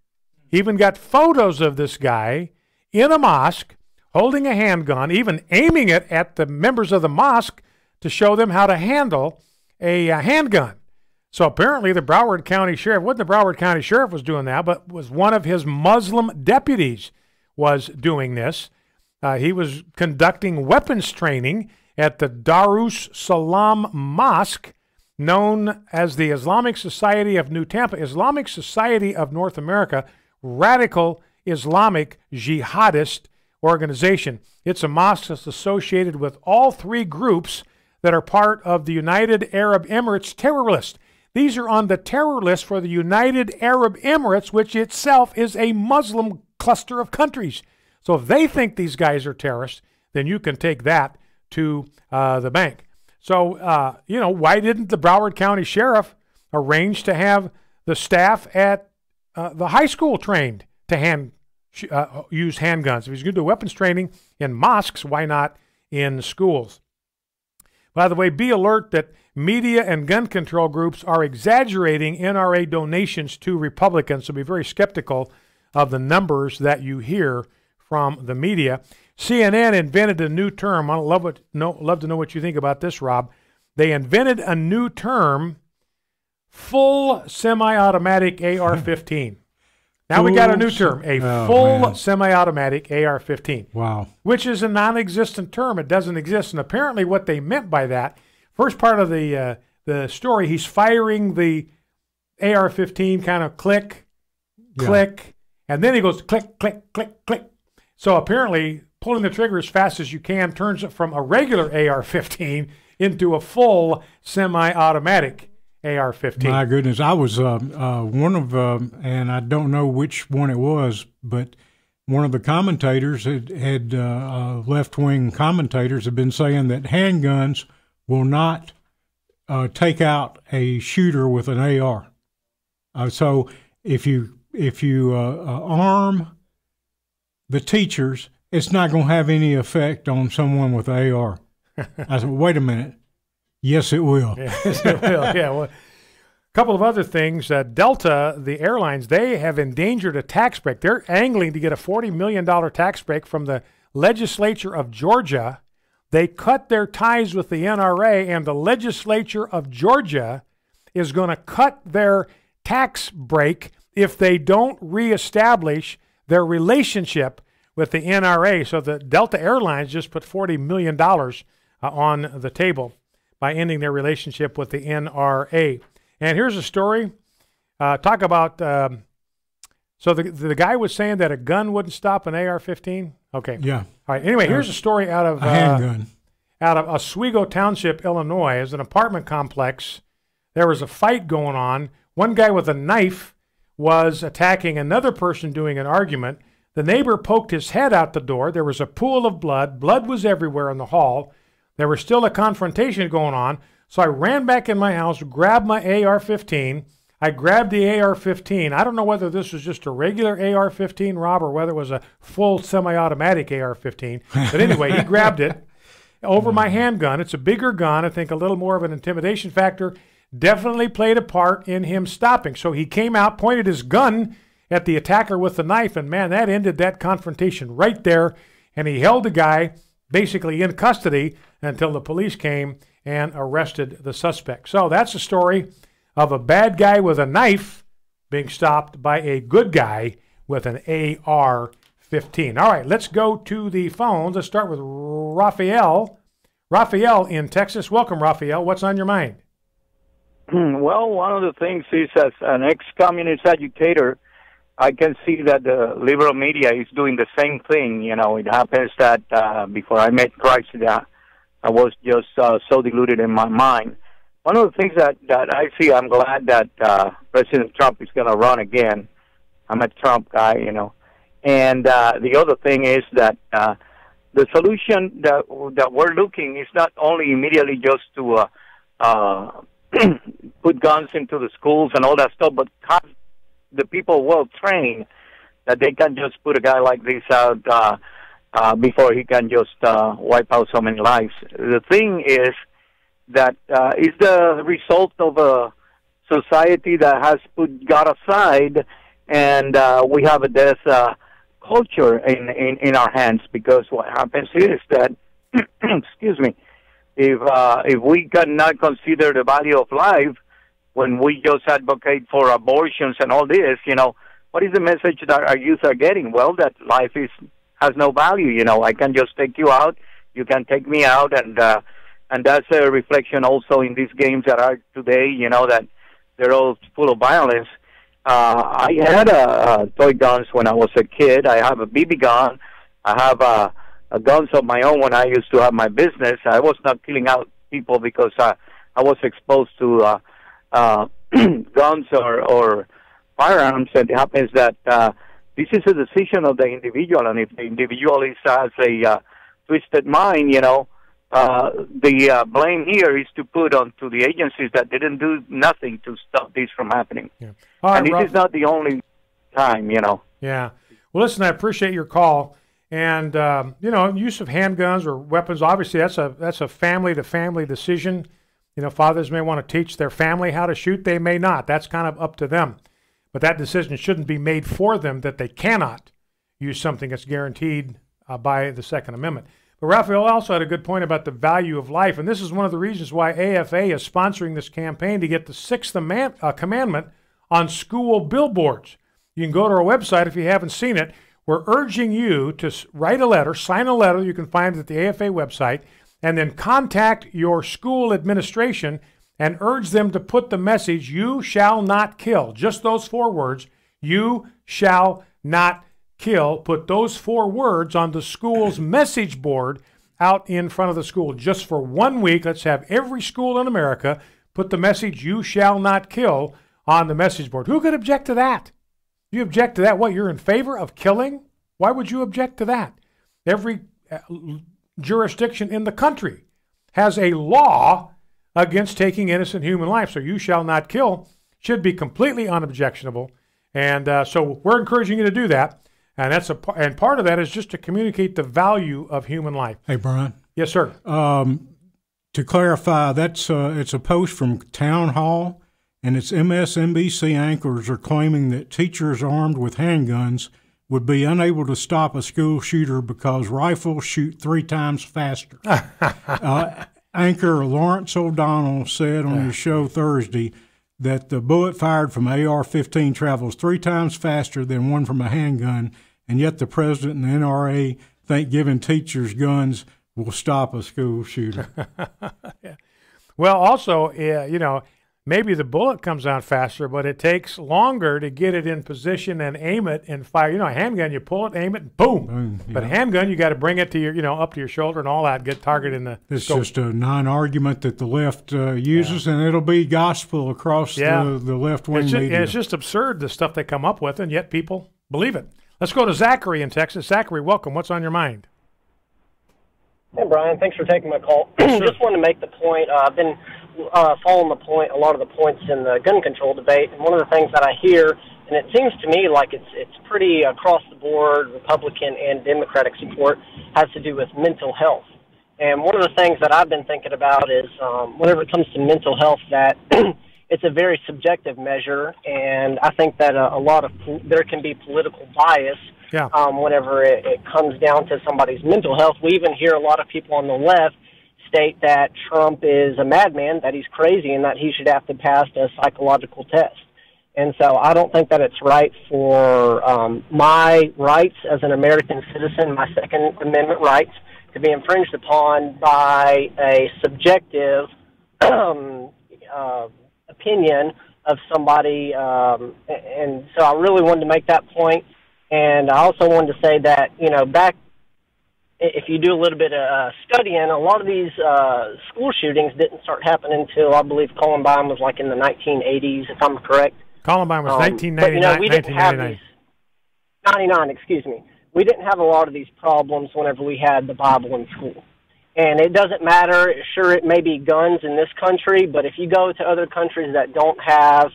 He even got photos of this guy in a mosque holding a handgun, even aiming it at the members of the mosque to show them how to handle a handgun. So apparently the Broward County Sheriff, wasn't the Broward County Sheriff was doing that, but was one of his Muslim deputies was doing this. He was conducting weapons training at the Darus Salam Mosque, known as the Islamic Society of New Tampa, Islamic Society of North America, radical Islamic jihadist organization. It's a mosque that's associated with all 3 groups that are part of the United Arab Emirates terror list. These are on the terror list for the United Arab Emirates, which itself is a Muslim cluster of countries. So if they think these guys are terrorists, then you can take that to the bank. So, why didn't the Broward County Sheriff arrange to have the staff at the high school trained to use handguns. If he's going to do weapons training in mosques, why not in schools? By the way, be alert that media and gun control groups are exaggerating NRA donations to Republicans, so be very skeptical of the numbers that you hear from the media. CNN invented a new term. I'd love to know what you think about this, Rob. They invented a new term, full semi-automatic AR-15. Now we got a new term, full semi-automatic AR-15. Wow. Which is a non-existent term. It doesn't exist. And apparently what they meant by that, first part of the story, he's firing the AR-15 kind of click, and then he goes click, click, click, click. So apparently pulling the trigger as fast as you can turns it from a regular AR-15 into a full semi-automatic AR-15. My goodness, I was one of, and I don't know which one it was, but one of the commentators had left-wing commentators have been saying that handguns will not take out a shooter with an AR. So if you arm the teachers, it's not going to have any effect on someone with AR. I said, wait a minute. Yes, it will. Yes, it will. Yeah. Well, a couple of other things. Delta, the airlines, they have endangered a tax break. They're angling to get a $40 million tax break from the legislature of Georgia. They cut their ties with the NRA, and the legislature of Georgia is going to cut their tax break if they don't reestablish their relationship with the NRA. So the Delta Airlines just put $40 million on the table by ending their relationship with the NRA. And here's a story. Talk about, so the guy was saying that a gun wouldn't stop an AR-15? Okay. Yeah. All right. Anyway, here's a story out of a handgun. Out of Oswego Township, Illinois. As an apartment complex, there was a fight going on. One guy with a knife was attacking another person doing an argument. The neighbor poked his head out the door. There was a pool of blood. Blood was everywhere in the hall. There was still a confrontation going on. So I ran back in my house, grabbed my AR-15. I grabbed the AR-15. I don't know whether this was just a regular AR-15, Rob, or whether it was a full semi-automatic AR-15. But anyway, he grabbed it over my handgun. It's a bigger gun. I think a little more of an intimidation factor. Definitely played a part in him stopping. So he came out, pointed his gun at the attacker with the knife, and man, that ended that confrontation right there. And he held the guy basically in custody until the police came and arrested the suspect. So that's the story of a bad guy with a knife being stopped by a good guy with an AR-15. All right, let's go to the phones. Let's start with Raphael. Raphael in Texas. Welcome, Raphael. What's on your mind? Well, one of the things is, as an ex-communist educator, I can see that the liberal media is doing the same thing. You know, it happens that before I met Christ, I was just so deluded in my mind. One of the things that I see, I'm glad that President Trump is going to run again. I'm a Trump guy, you know. And the other thing is that the solution that we're looking is not only immediately just to put guns into the schools and all that stuff, but have the people well trained that they can just put a guy like this out before he can just wipe out so many lives. The thing is that is the result of a society that has put God aside, and we have a death culture in our hands, because what happens is that, excuse me, if we cannot consider the value of life when we just advocate for abortions and all this, you know, what is the message that our youth are getting? Well, that life has no value. You know, I can just take you out, you can take me out, and that's a reflection also in these games that are today. You know, that they're all full of violence. I had toy guns when I was a kid. I have a BB gun. I have guns of my own when I used to have my business. I was not killing out people because I was exposed to guns or firearms. And it happens that this is a decision of the individual, and if the individual has a twisted mind, you know, the blame here is to put onto the agencies that didn't do nothing to stop this from happening. Yeah. All right, and this is not the only time, Yeah. Well, listen, I appreciate your call. And, use of handguns or weapons, obviously that's a family-to-family decision. Fathers may want to teach their family how to shoot. They may not. That's kind of up to them. But that decision shouldn't be made for them that they cannot use something that's guaranteed by the Second Amendment. But Raphael also had a good point about the value of life. And this is one of the reasons why AFA is sponsoring this campaign to get the Sixth Commandment on school billboards. You can go to our website if you haven't seen it. We're urging you to write a letter, sign a letter. You can find it at the AFA website, and then contact your school administration and urge them to put the message, "You shall not kill." Just those 4 words, "You shall not kill." Put those 4 words on the school's message board out in front of the school. Just for 1 week, let's have every school in America put the message, "You shall not kill," on the message board. Who could object to that? You object to that? What, you're in favor of killing? Why would you object to that? Every jurisdiction in the country has a law against taking innocent human life. So "you shall not kill" should be completely unobjectionable. And so we're encouraging you to do that. And and part of that is just to communicate the value of human life. Hey, Brian. Yes, sir. To clarify, it's a post from Town Hall, and its MSNBC anchors are claiming that teachers armed with handguns would be unable to stop a school shooter because rifles shoot 3 times faster. Anchor Lawrence O'Donnell said on his show Thursday that the bullet fired from AR-15 travels 3 times faster than one from a handgun, and yet the president and the NRA think giving teachers guns will stop a school shooter. Yeah. Well, also, maybe the bullet comes out faster, but it takes longer to get it in position and aim it and fire. A handgun, you pull it, aim it, and boom. Yeah. But a handgun, you got to bring it to your, up to your shoulder and all that, get targeted in the It's scope. just a non-argument that the left uses, and it'll be gospel across the left-wing media. It's just absurd, the stuff they come up with, and yet people believe it. Let's go to Zachary in Texas. Zachary, welcome. What's on your mind? Hey, Brian. Thanks for taking my call. Sure. Just wanted to make the point. I've been following a lot of the points in the gun control debate, and one of the things that I hear, and it seems to me like it's pretty across the board, Republican and Democratic support, has to do with mental health. And one of the things that I've been thinking about is whenever it comes to mental health, that it's a very subjective measure, and I think that there can be political bias whenever it comes down to somebody's mental health. We even hear a lot of people on the left state that Trump is a madman, that he's crazy, and that he should have to pass a psychological test. And so I don't think that it's right for my rights as an American citizen, my Second Amendment rights, to be infringed upon by a subjective opinion of somebody. And so I really wanted to make that point. And I also wanted to say that, if you do a little bit of studying, a lot of these school shootings didn't start happening until, I believe, Columbine was like in the 1980s, if I'm correct. Columbine was 1999. But, we didn't have these, 99, excuse me. We didn't have a lot of these problems whenever we had the Bible in school. And it doesn't matter. Sure, it may be guns in this country, but if you go to other countries that don't have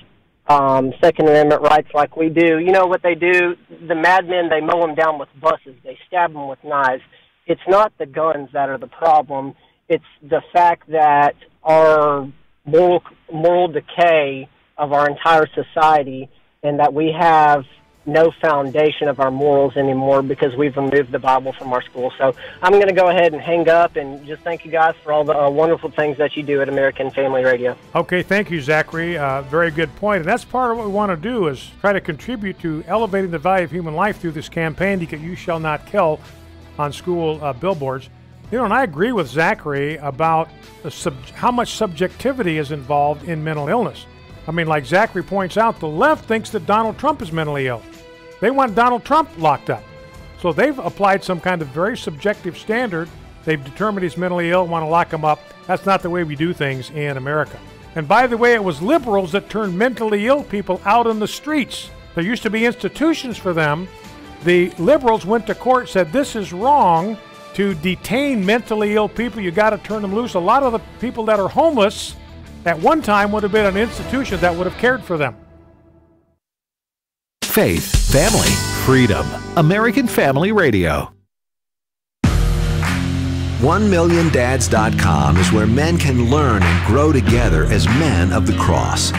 Second Amendment rights like we do, you know what they do? The madmen, they mow them down with buses. They stab them with knives. It's not the guns that are the problem. It's the fact that our moral decay of our entire society, and that we have no foundation of our morals anymore because we've removed the Bible from our school. So I'm going to go ahead and hang up and just thank you guys for all the wonderful things that you do at American Family Radio. Okay, thank you, Zachary. Very good point. And that's part of what we want to do, is try to contribute to elevating the value of human life through this campaign to get "You Shall Not Kill" on school billboards. And I agree with Zachary about how much subjectivity is involved in mental illness. I mean, like Zachary points out, the left thinks that Donald Trump is mentally ill. They want Donald Trump locked up. So they've applied some kind of very subjective standard. They've determined he's mentally ill, want to lock him up. That's not the way we do things in America. And by the way, it was liberals that turned mentally ill people out on the streets. There used to be institutions for them. The liberals went to court, said this is wrong, to detain mentally ill people, you got to turn them loose. A lot of the people that are homeless at one time would have been an institution that would have cared for them. Faith, family, freedom. American Family Radio. 1milliondads.com is where men can learn and grow together as men of the cross.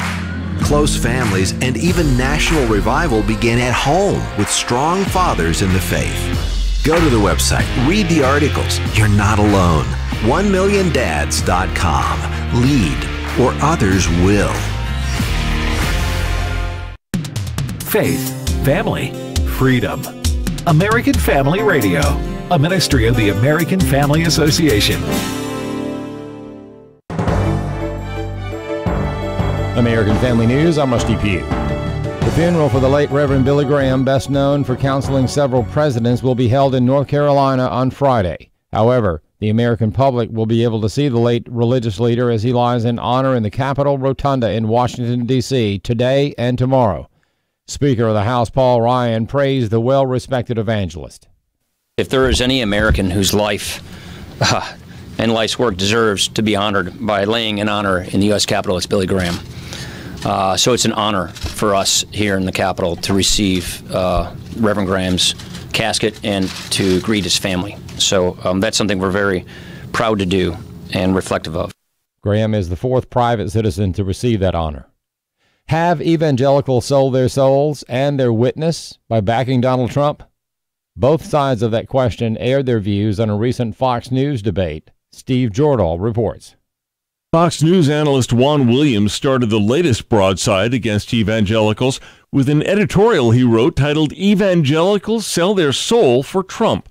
Close families and even national revival begin at home with strong fathers in the faith. Go to the website, read the articles. You're not alone. 1milliondads.com. Lead, or others will. Faith, family, freedom. American Family Radio, a ministry of the American Family Association. American Family News, I'm Rusty Pugh. The funeral for the late Reverend Billy Graham, best known for counseling several presidents, will be held in North Carolina on Friday. However, the American public will be able to see the late religious leader as he lies in honor in the Capitol Rotunda in Washington, D.C. today and tomorrow. Speaker of the House Paul Ryan praised the well-respected evangelist. If there is any American whose life and life's work deserves to be honored by laying in honor in the U.S. Capitol, it's Billy Graham. So it's an honor for us here in the Capitol to receive Reverend Graham's casket and to greet his family. So that's something we're very proud to do and reflective of. Graham is the fourth private citizen to receive that honor. Have evangelicals sold their souls and their witness by backing Donald Trump? Both sides of that question aired their views on a recent Fox News debate. Steve Jordahl reports. Fox News analyst Juan Williams started the latest broadside against evangelicals with an editorial he wrote titled "Evangelicals Sell Their Soul for Trump."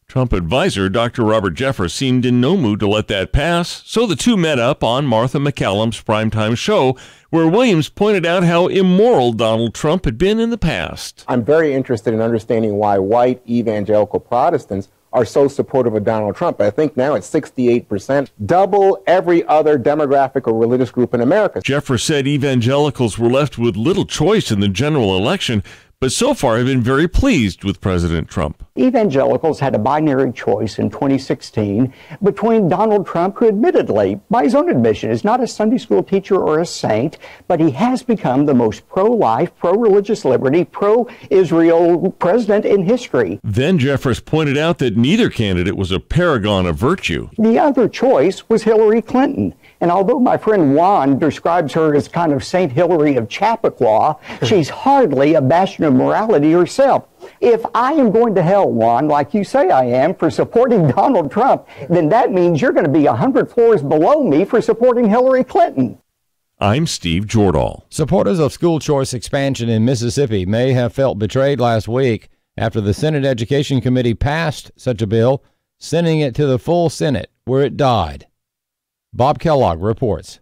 Trump advisor Dr. Robert Jeffress seemed in no mood to let that pass, so the two met up on Martha McCallum's primetime show, where Williams pointed out how immoral Donald Trump had been in the past. I'm very interested in understanding why white evangelical Protestants are so supportive of Donald Trump. I think now it's 68%, double every other demographic or religious group in America. Jeffress said evangelicals were left with little choice in the general election, but so far have been very pleased with President Trump. Evangelicals had a binary choice in 2016 between Donald Trump, who admittedly, by his own admission, is not a Sunday school teacher or a saint, but he has become the most pro-life, pro-religious liberty, pro-Israel president in history. Then Jeffress pointed out that neither candidate was a paragon of virtue. The other choice was Hillary Clinton. And although my friend Juan describes her as kind of Saint Hillary of Chappaqua, she's hardly a bastion of morality herself. If I am going to hell, Juan, like you say I am, for supporting Donald Trump, then that means you're going to be 100 floors below me for supporting Hillary Clinton. I'm Steve Jordahl. Supporters of school choice expansion in Mississippi may have felt betrayed last week after the Senate Education Committee passed such a bill, sending it to the full Senate, where it died. Bob Kellogg reports.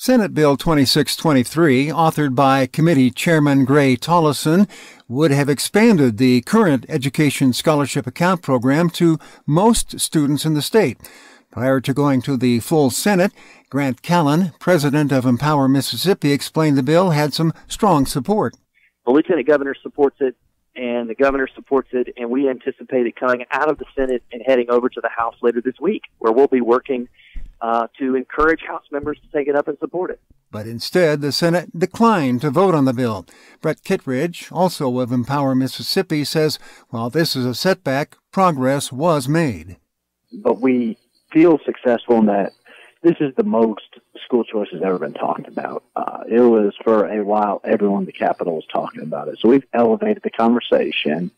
Senate Bill 2623, authored by Committee Chairman Gray Tollison, would have expanded the current Education Scholarship Account program to most students in the state. Prior to going to the full Senate, Grant Callen, president of Empower Mississippi, explained the bill had some strong support. The lieutenant governor supports it, and the governor supports it, and we anticipate it coming out of the Senate and heading over to the House later this week, where we'll be working to encourage House members to take it up and support it. But instead, the Senate declined to vote on the bill. Brett Kittredge, also of Empower Mississippi, says while this is a setback, progress was made. But we feel successful in that this is the most school choice has ever been talked about. It was for a while, everyone in the Capitol was talking about it. So we've elevated the conversation.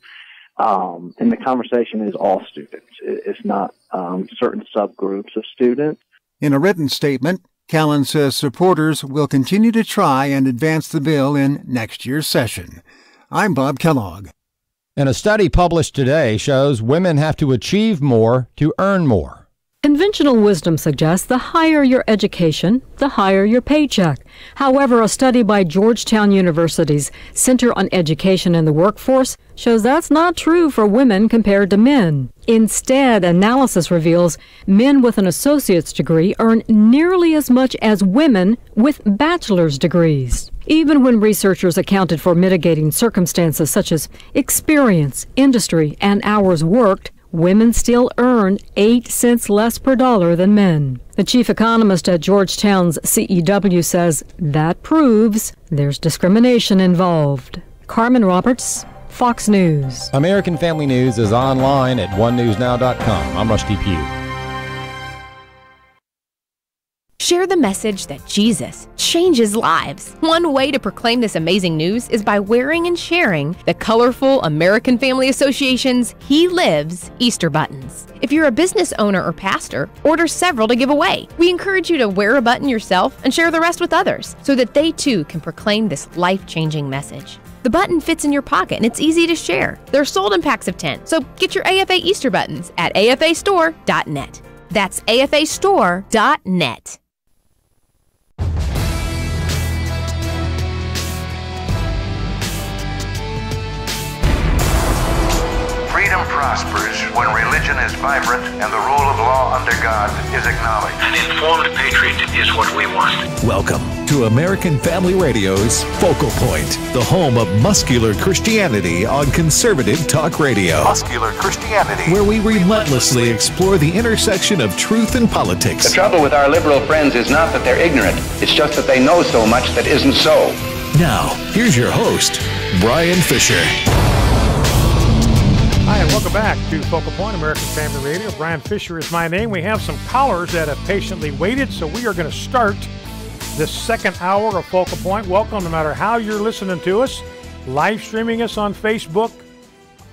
And the conversation is all students. It's not certain subgroups of students. In a written statement, Callen says supporters will continue to try and advance the bill in next year's session. I'm Bob Kellogg. And a study published today shows women have to achieve more to earn more. Conventional wisdom suggests the higher your education, the higher your paycheck. However, a study by Georgetown University's Center on Education and the Workforce shows that's not true for women compared to men. Instead, analysis reveals men with an associate's degree earn nearly as much as women with bachelor's degrees. Even when researchers accounted for mitigating circumstances such as experience, industry, and hours worked, women still earn 8 cents less per dollar than men. The chief economist at Georgetown's CEW says that proves there's discrimination involved. Carmen Roberts, Fox News. American Family News is online at onenewsnow.com. I'm Rusty Pugh. Share the message that Jesus changes lives. One way to proclaim this amazing news is by wearing and sharing the colorful American Family Association's He Lives Easter buttons. If you're a business owner or pastor, order several to give away. We encourage you to wear a button yourself and share the rest with others so that they too can proclaim this life-changing message. The button fits in your pocket and it's easy to share. They're sold in packs of 10, so get your AFA Easter buttons at afastore.net. That's afastore.net. Freedom prospers when religion is vibrant and the rule of law under God is acknowledged. An informed patriot is what we want. Welcome to American Family Radio's Focal Point, the home of muscular Christianity on conservative talk radio. Muscular Christianity, where we relentlessly explore the intersection of truth and politics. The trouble with our liberal friends is not that they're ignorant. It's just that they know so much that isn't so. Now, here's your host, Brian Fisher. Hi, and welcome back to Focal Point, American Family Radio. Brian Fisher is my name. We have some callers that have patiently waited, so we are going to start this second hour of Focal Point. Welcome, no matter how you're listening to us, live streaming us on Facebook,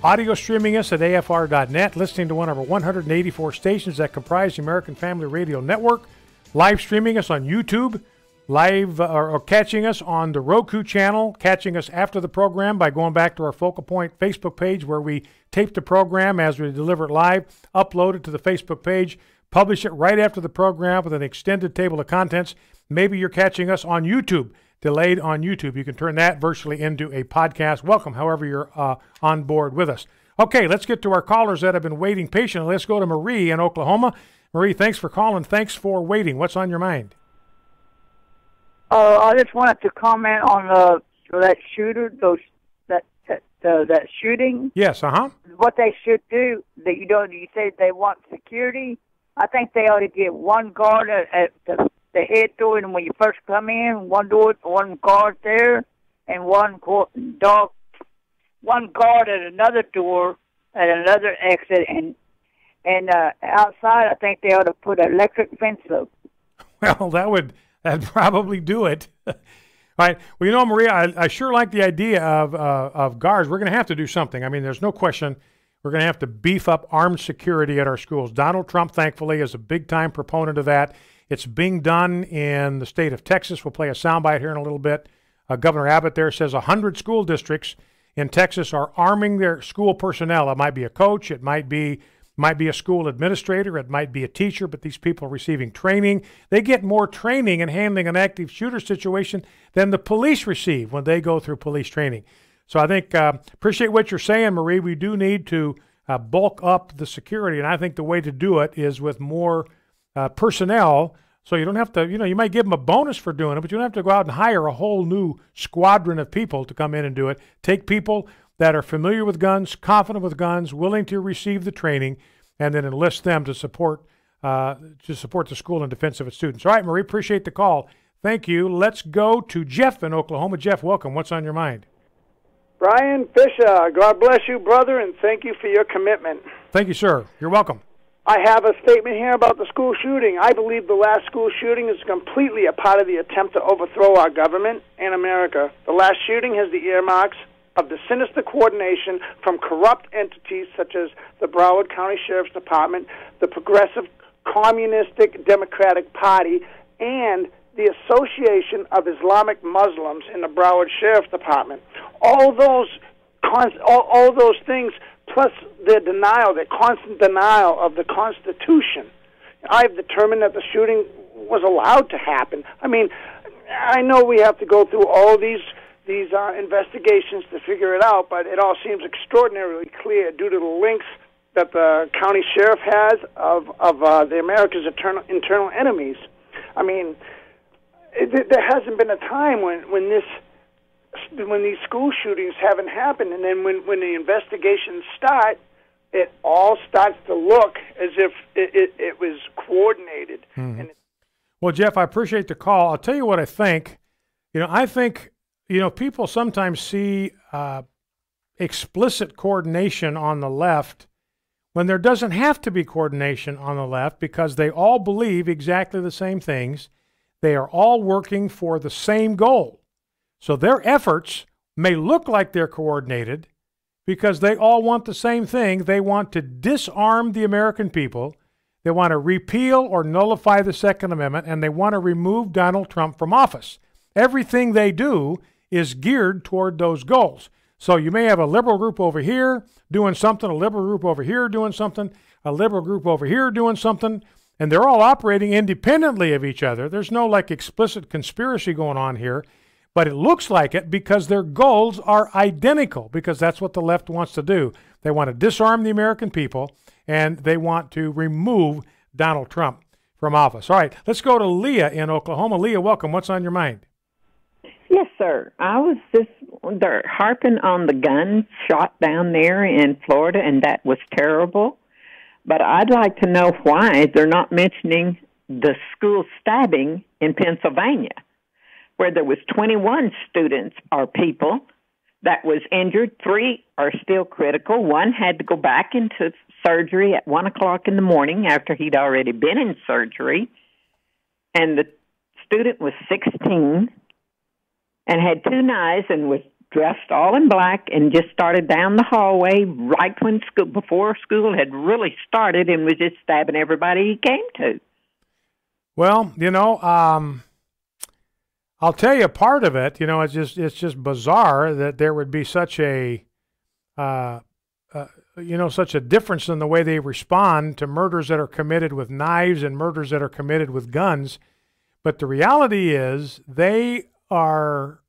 audio streaming us at afr.net, listening to one of our 184 stations that comprise the American Family Radio Network, live streaming us on YouTube, live or catching us on the Roku channel, catching us after the program by going back to our Focal Point Facebook page where we tape the program as we deliver it live, upload it to the Facebook page, publish it right after the program with an extended table of contents. Maybe you're catching us on YouTube, delayed on YouTube. You can turn that virtually into a podcast. Welcome, however you're on board with us. Okay, let's get to our callers that have been waiting patiently. Let's go to Marie in Oklahoma. Marie, thanks for calling. Thanks for waiting. What's on your mind? I just wanted to comment on that shooter, that shooting. Yes, What they should do, you say they want security. I think they ought to get one guard at the head door, and when you first come in, one guard there, and one guard at another door, at another exit, and outside, I think they ought to put an electric fence up. Well, that'd probably do it. All right. Well, Maria, I sure like the idea of guards. We're going to have to do something. I mean, there's no question we're going to have to beef up armed security at our schools. Donald Trump, thankfully, is a big-time proponent of that. It's being done in the state of Texas. We'll play a soundbite here in a little bit. Governor Abbott there says 100 school districts in Texas are arming their school personnel. It might be a coach. It might be a school administrator, it might be a teacher, but these people are receiving training. They get more training in handling an active shooter situation than the police receive when they go through police training. So I think, appreciate what you're saying, Marie. We do need to bulk up the security, and I think the way to do it is with more personnel. So you don't have to, you might give them a bonus for doing it, but you don't have to go out and hire a whole new squadron of people to come in and do it. Take people that are familiar with guns, confident with guns, willing to receive the training, and then enlist them to support the school in defense of its students. All right, Marie, appreciate the call. Thank you. Let's go to Jeff in Oklahoma. Jeff, welcome. What's on your mind? Brian Fisher, God bless you, brother, and thank you for your commitment. Thank you, sir. You're welcome. I have a statement here about the school shooting. I believe the last school shooting is completely a part of the attempt to overthrow our government and America. The last shooting has the earmarks of the sinister coordination from corrupt entities such as the Broward County Sheriff's Department, the Progressive Communistic Democratic Party, and the Association of Islamic Muslims in the Broward Sheriff's Department. All those things, plus their constant denial of the Constitution. I've determined that the shooting was allowed to happen. I mean, I know we have to go through all these investigations to figure it out, but it all seems extraordinarily clear due to the links that the county sheriff has of the America's internal enemies. I mean, there hasn't been a time when these school shootings haven't happened, and then when the investigations start, it all starts to look as if it was coordinated. Mm-hmm. And well, Jeff, I appreciate the call. I'll tell you what I think. I think, people sometimes see explicit coordination on the left when there doesn't have to be coordination on the left, because they all believe exactly the same things. They are all working for the same goal. So their efforts may look like they're coordinated because they all want the same thing. They want to disarm the American people. They want to repeal or nullify the Second Amendment, and they want to remove Donald Trump from office. Everything they do is geared toward those goals. So you may have a liberal group over here doing something, a liberal group over here doing something, a liberal group over here doing something, and they're all operating independently of each other. There's no explicit conspiracy going on here, but it looks like it because their goals are identical, because that's what the left wants to do. They want to disarm the American people, and they want to remove Donald Trump from office. All right, let's go to Leah in Oklahoma. Leah, welcome. What's on your mind? Yes, sir. I was they're harping on the gun shot down there in Florida, and that was terrible. But I'd like to know why they're not mentioning the school stabbing in Pennsylvania, where there was 21 students or people that was injured. 3 are still critical. 1 had to go back into surgery at 1 o'clock in the morning after he'd already been in surgery. And the student was 16 and had 2 knives and was dressed all in black and just started down the hallway right when before school had really started, and was just stabbing everybody he came to. Well, I'll tell you part of it. It's just bizarre that there would be such a such a difference in the way they respond to murders that are committed with knives and murders that are committed with guns. But the reality is they are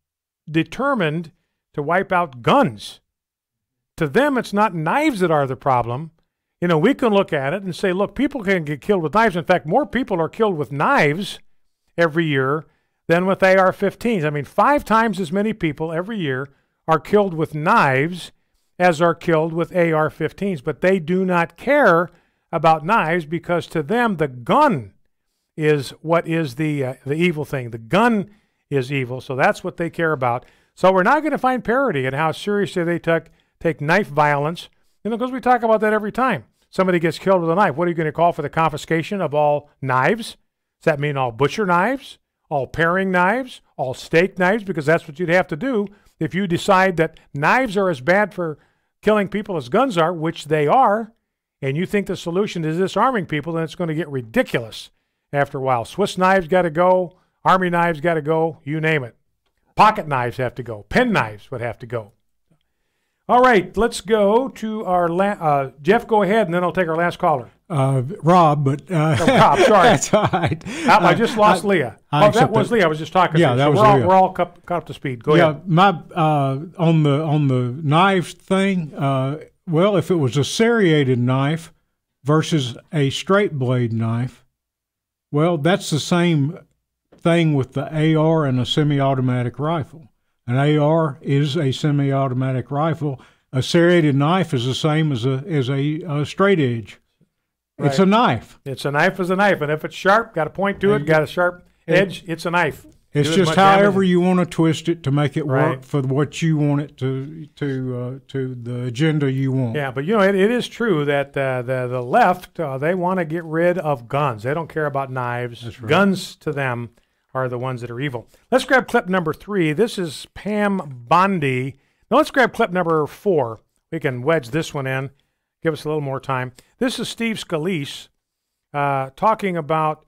determined to wipe out guns. To them, it's not knives that are the problem. We can look at it and say, look, people can get killed with knives. In fact, more people are killed with knives every year than with AR-15s. I mean, 5 times as many people every year are killed with knives as are killed with AR-15s. But they do not care about knives, because to them, the gun is what is the evil thing. The gun is evil, so that's what they care about. So we're not going to find parity in how seriously they take knife violence, because we talk about that every time somebody gets killed with a knife. What are you going to call for the confiscation of all knives? Does that mean all butcher knives, all paring knives, all steak knives? Because that's what you'd have to do if you decide that knives are as bad for killing people as guns are, which they are, and you think the solution is disarming people, then it's going to get ridiculous after a while. Swiss knives got to go. Army knives got to go. You name it. Pocket knives have to go. Pen knives would have to go. All right, let's go to our Jeff, go ahead, and then I'll take our last caller. Rob, but... Rob, sorry. That's all right. I just lost Leah. That was Leah. I was just talking to. That was Leah. Leah. We're all caught up to speed. Go ahead. On the knives thing, well, if it was a serrated knife versus a straight blade knife, well, that's the same thing with the AR and a semi-automatic rifle. An AR is a semi-automatic rifle. A serrated knife is the same as a straight edge. Right. It's a knife. It's a knife is a knife, and if it's sharp, got a point to it, got a sharp edge, it's a knife. It's just however you want to twist it to make it work for what you want it to the agenda you want. Yeah, but it is true that the left, they want to get rid of guns. They don't care about knives. That's right. Guns to them are the ones that are evil. Let's grab clip number 3. This is Pam Bondi. Now let's grab clip number 4. We can wedge this one in. Give us a little more time. This is Steve Scalise talking about,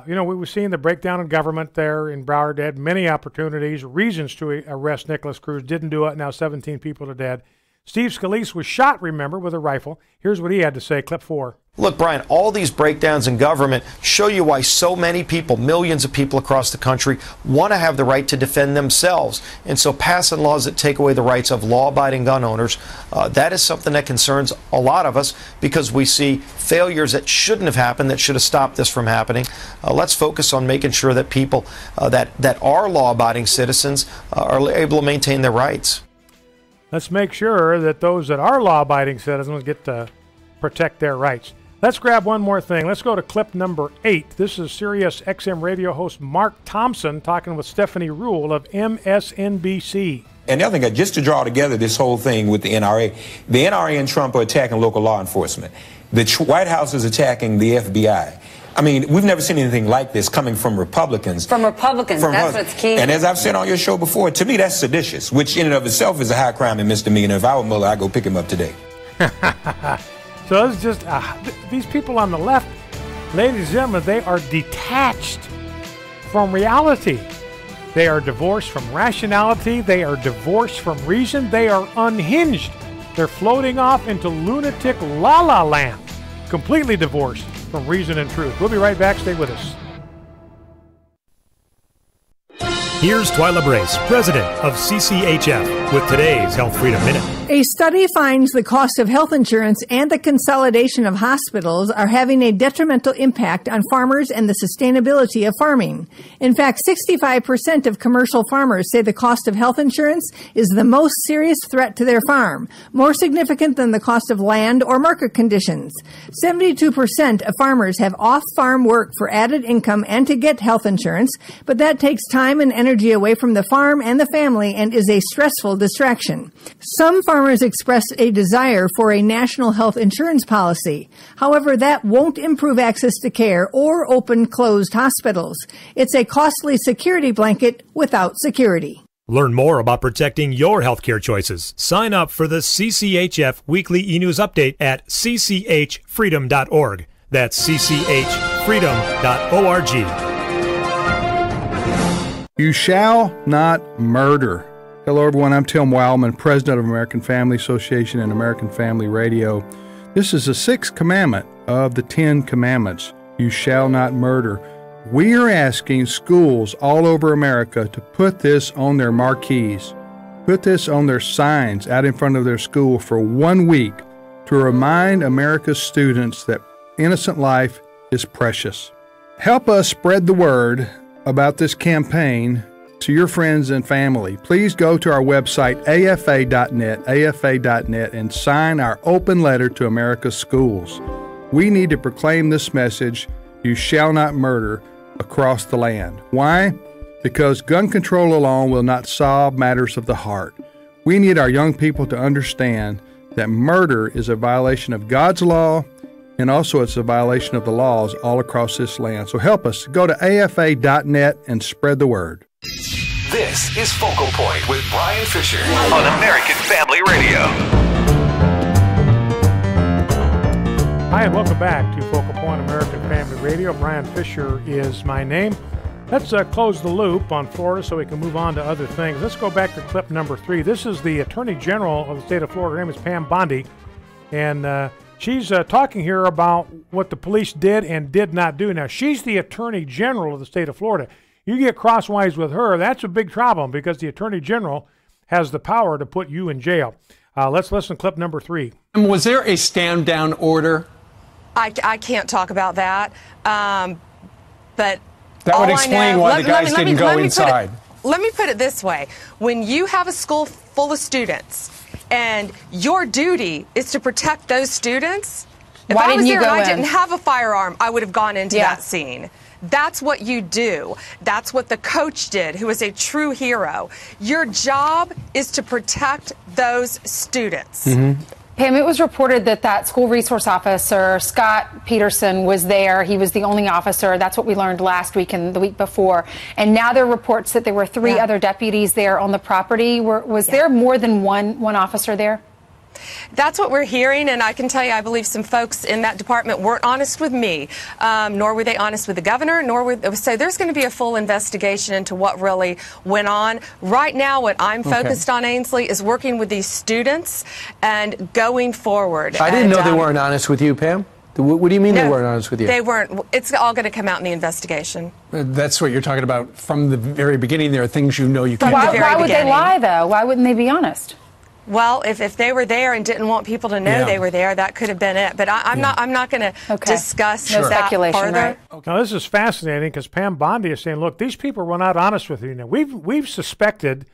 we were seeing the breakdown in government there in Broward. They had many opportunities, reasons to arrest Nikolas Cruz. Didn't do it. Now 17 people are dead. Steve Scalise was shot, remember, with a rifle. Here's what he had to say, clip 4. Look, Brian, all these breakdowns in government show you why so many people, millions of people across the country, want to have the right to defend themselves. And so passing laws that take away the rights of law-abiding gun owners, that is something that concerns a lot of us, because we see failures that shouldn't have happened, that should have stopped this from happening. Let's focus on making sure that people that are law-abiding citizens are able to maintain their rights. Let's make sure that those that are law-abiding citizens get to protect their rights. Let's grab one more thing. Let's go to clip number 8. This is Sirius XM radio host Mark Thompson talking with Stephanie Rule of MSNBC. And the other thing, just to draw together this whole thing with the NRA and Trump are attacking local law enforcement. The White House is attacking the FBI. I mean, we've never seen anything like this coming from Republicans. That's what's key. And as I've said on your show before, to me, that's seditious, which in and of itself is a high crime and misdemeanor. If I were Mueller, I'd go pick him up today. So it's just, these people on the left, ladies and gentlemen, they are detached from reality. They are divorced from rationality. They are divorced from reason. They are unhinged. They're floating off into lunatic la-la land, completely divorced from reason and truth. We'll be right back. Stay with us. Here's Twyla Brace, president of CCHF, with today's Health Freedom Minute. A study finds the cost of health insurance and the consolidation of hospitals are having a detrimental impact on farmers and the sustainability of farming. In fact, 65% of commercial farmers say the cost of health insurance is the most serious threat to their farm, more significant than the cost of land or market conditions. 72% of farmers have off-farm work for added income and to get health insurance, but that takes time and energy away from the farm and the family and is a stressful distraction. Some farmers expressed a desire for a national health insurance policy. However, that won't improve access to care or open closed hospitals. It's a costly security blanket without security. Learn more about protecting your healthcare choices. Sign up for the CCHF Weekly E-News Update at cchfreedom.org. That's cchfreedom.org. You shall not murder. Hello, everyone. I'm Tim Wildman, president of American Family Association and American Family Radio. This is the 6th commandment of the 10 commandments. You shall not murder. We are asking schools all over America to put this on their marquees, put this on their signs out in front of their school for 1 week to remind America's students that innocent life is precious. Help us spread the word about this campaign to your friends and family. Please go to our website, afa.net, and sign our open letter to America's schools. We need to proclaim this message, you shall not murder, across the land. Why? Because gun control alone will not solve matters of the heart. We need our young people to understand that murder is a violation of God's law, and also it's a violation of the laws all across this land. So help us. Go to afa.net and spread the word. This is Focal Point with Brian Fisher on American Family Radio. Hi, and welcome back to Focal Point American Family Radio. Brian Fisher is my name. Let's close the loop on Florida so we can move on to other things. Let's go back to clip number 3. This is the Attorney General of the state of Florida. Her name is Pam Bondi, and she's talking here about what the police did and did not do. Now, she's the Attorney General of the state of Florida. You get crosswise with her, that's a big problem because the Attorney General has the power to put you in jail. Let's listen to clip number 3. Was there a stand-down order? I can't talk about that, but that would explain why the guys didn't go inside. Let me put it this way. When you have a school full of students and your duty is to protect those students, if I was there and I didn't have a firearm, I would have gone into that scene. That's what you do. That's what the coach did, who is a true hero. Your job is to protect those students. Mm-hmm. Pam, it was reported that school resource officer, Scott Peterson, was there. He was the only officer. That's what we learned last week and the week before. And now there are reports that there were 3 other deputies there on the property. Was there more than one officer there? That's what we're hearing, and I can tell you I believe some folks in that department weren't honest with me, nor were they honest with the governor, so there's going to be a full investigation into what really went on. Right now, what I'm focused on, Ainsley, is working with these students and going forward. I didn't know they weren't honest with you, Pam. What do you mean they weren't honest with you? They weren't. It's all going to come out in the investigation. That's what you're talking about from the very beginning. There are things you know you can't do. Why would they lie, though? Why wouldn't they be honest? Well, if they were there and didn't want people to know they were there, that could have been it. But I'm not going to discuss that further. Right? Now, this is fascinating because Pam Bondi is saying, look, these people were not honest with you. Now, we've suspected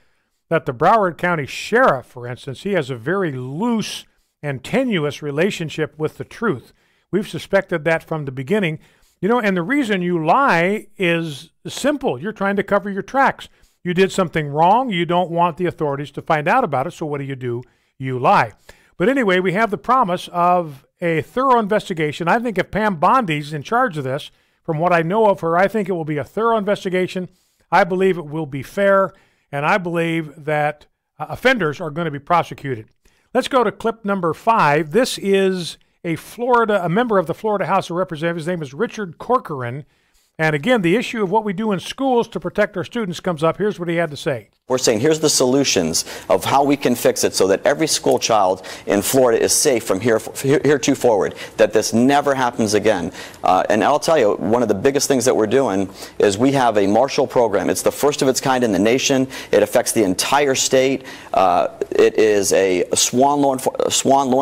that the Broward County Sheriff, for instance, he has a very loose and tenuous relationship with the truth. We've suspected that from the beginning. You know, and the reason you lie is simple. You're trying to cover your tracks. You did something wrong. You don't want the authorities to find out about it. So what do? You lie. But anyway, we have the promise of a thorough investigation. I think if Pam Bondi's in charge of this, from what I know of her, I think it will be a thorough investigation. I believe it will be fair, and I believe that offenders are going to be prosecuted. Let's go to clip number 5. This is a member of the Florida House of Representatives. His name is Richard Corcoran. And again, the issue of what we do in schools to protect our students comes up. Here's what he had to say. We're saying here's the solutions of how we can fix it so that every school child in Florida is safe from here to forward, that this never happens again. And I'll tell you, one of the biggest things that we're doing is we have a Marshall program. It's the first of its kind in the nation. It affects the entire state. It is a SWAN law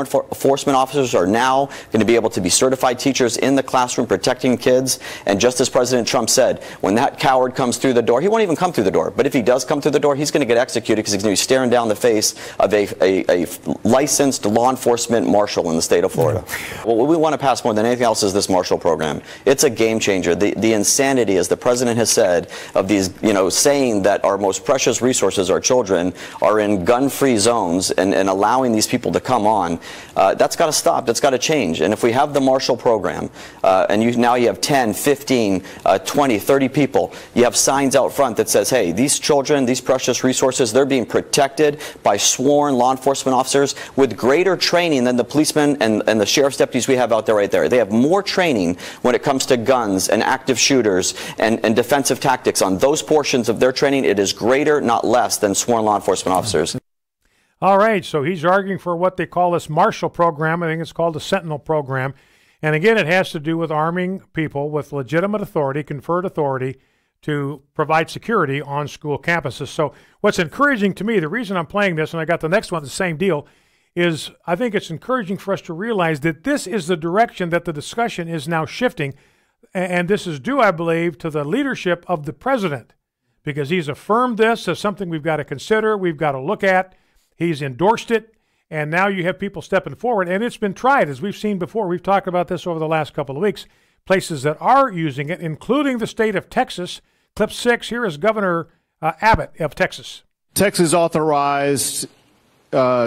enforcement officers are now going to be able to be certified teachers in the classroom protecting kids. And just as President Trump said, when that coward comes through the door, he won't even come through the door, but if he does come through the door, he's going to get executed because he's going to be staring down the face of a licensed law enforcement marshal in the state of Florida. Well, what we want to pass more than anything else is this Marshall program. It's a game changer. The insanity, as the president has said, of these, saying that our most precious resources, our children, are in gun-free zones and allowing these people to come on, that's got to stop. That's got to change. And if we have the Marshall program, and now you have 10, 15, 20, 30 people, you have signs out front that says, hey, these children, these precious resources, they're being protected by sworn law enforcement officers with greater training than the policemen and the sheriff's deputies we have out there right there. They have more training when it comes to guns and active shooters and defensive tactics. On those portions of their training, it is greater, not less, than sworn law enforcement officers. All right, so he's arguing for what they call this Marshall program. I think it's called the Sentinel program. And again, it has to do with arming people with legitimate authority, conferred authority, to provide security on school campuses. So what's encouraging to me, the reason I'm playing this, and I got the next one, the same deal, is I think it's encouraging for us to realize that this is the direction that the discussion is now shifting. And this is due, I believe, to the leadership of the president, because he's affirmed this as something we've got to consider, we've got to look at. He's endorsed it, and now you have people stepping forward. And it's been tried, as we've seen before. We've talked about this over the last couple of weeks. Places that are using it, including the state of Texas. Clip 6, here is Governor Abbott of Texas. Texas authorized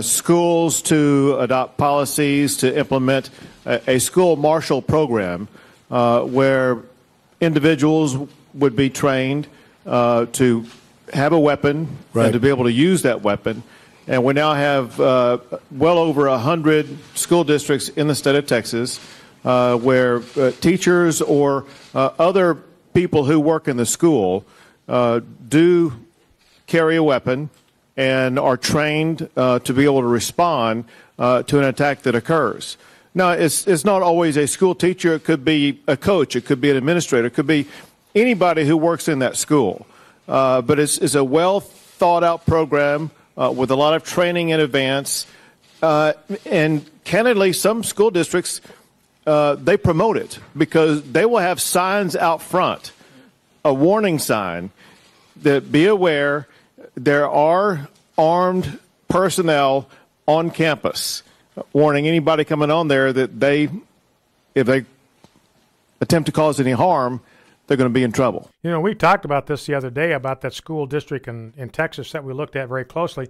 schools to adopt policies to implement a school marshal program where individuals would be trained to have a weapon and to be able to use that weapon. And we now have well over 100 school districts in the state of Texas where teachers or other people who work in the school do carry a weapon and are trained to be able to respond to an attack that occurs. Now, it's not always a school teacher. It could be a coach. It could be an administrator. It could be anybody who works in that school. But it's a well-thought-out program with a lot of training in advance. And candidly, some school districts, they promote it because they will have signs out front, a warning sign that be aware there are armed personnel on campus, warning anybody coming on there that if they attempt to cause any harm, they're going to be in trouble. We talked about this the other day about that school district in Texas that we looked at very closely,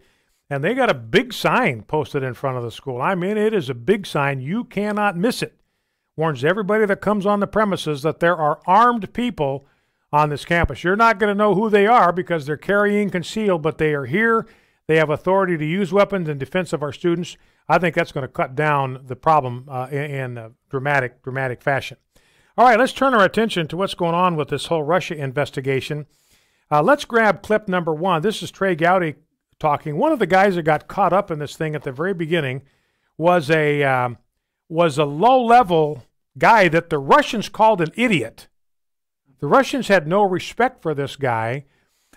and they got a big sign posted in front of the school. I mean, it is a big sign. You cannot miss it. Warns everybody that comes on the premises that there are armed people on this campus. You're not going to know who they are because they're carrying concealed, but they are here. They have authority to use weapons in defense of our students. I think that's going to cut down the problem in a dramatic fashion. All right, let's turn our attention to what's going on with this whole Russia investigation. Let's grab clip number 1. This is Trey Gowdy talking. One of the guys that got caught up in this thing at the very beginning was a low-level guy that the Russians called an idiot. The Russians had no respect for this guy.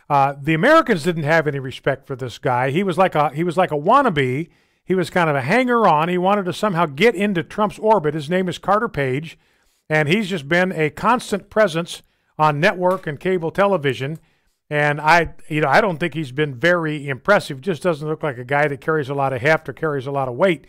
The Americans didn't have any respect for this guy. He was like a wannabe. He was kind of a hanger-on. He wanted to somehow get into Trump's orbit. His name is Carter Page, and he's just been a constant presence on network and cable television. And I don't think he's been very impressive. Just doesn't look like a guy that carries a lot of heft or carries a lot of weight.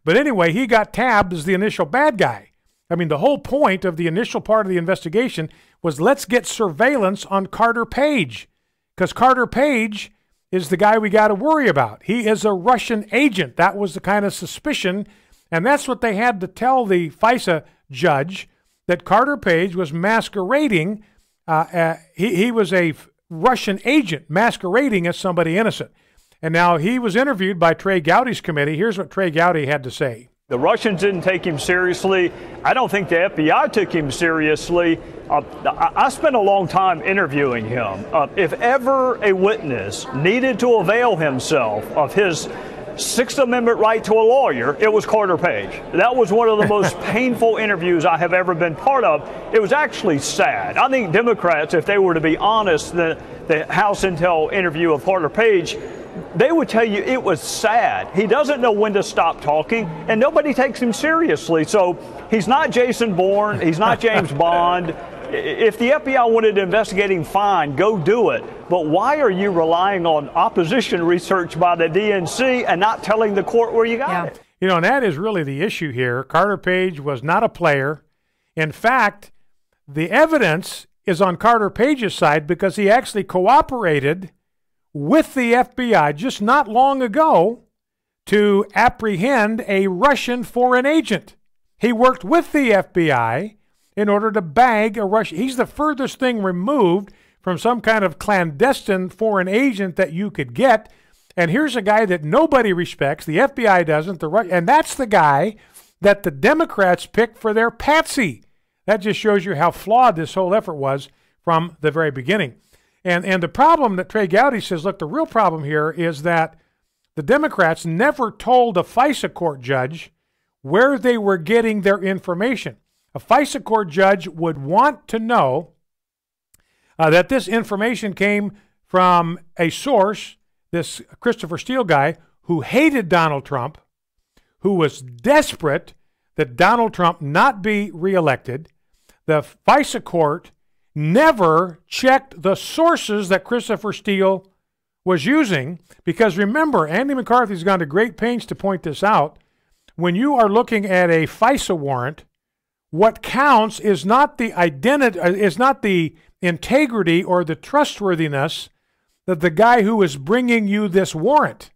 But anyway, he got tabbed as the initial bad guy. I mean, the whole point of the initial part of the investigation was let's get surveillance on Carter Page, because Carter Page is the guy we got to worry about. He is a Russian agent. That was the kind of suspicion, and that's what they had to tell the FISA judge, that Carter Page was masquerading. He was a Russian agent masquerading as somebody innocent. And now he was interviewed by Trey Gowdy's committee. Here's what Trey Gowdy had to say. The Russians didn't take him seriously. I don't think the FBI took him seriously. I spent a long time interviewing him. If ever a witness needed to avail himself of his Sixth Amendment right to a lawyer, it was Carter Page. That was one of the most painful interviews I have ever been part of. It was actually sad. I think Democrats, if they were to be honest, the House Intel interview of Carter Page, they would tell you it was sad. He doesn't know when to stop talking, and nobody takes him seriously. So he's not Jason Bourne. He's not James Bond. If the FBI wanted to investigate him, fine, go do it. But why are you relying on opposition research by the DNC and not telling the court where you got it? You know, and that is really the issue here. Carter Page was not a player. In fact, the evidence is on Carter Page's side because he actually cooperated with the FBI just not long ago to apprehend a Russian foreign agent. He worked with the FBI in order to bag a Russian. He's the furthest thing removed from some kind of clandestine foreign agent that you could get. And here's a guy that nobody respects. The FBI doesn't. And that's the guy that the Democrats picked for their patsy. That just shows you how flawed this whole effort was from the very beginning. And the problem that Trey Gowdy says, look, the real problem here is that the Democrats never told a FISA court judge where they were getting their information. A FISA court judge would want to know that this information came from a source, this Christopher Steele guy, who hated Donald Trump, who was desperate that Donald Trump not be reelected. The FISA court never checked the sources that Christopher Steele was using, because remember, Andy McCarthy's gone to great pains to point this out. When you are looking at a FISA warrant, what counts is not the identity, is not the integrity or the trustworthiness of the guy who is bringing you this warrant.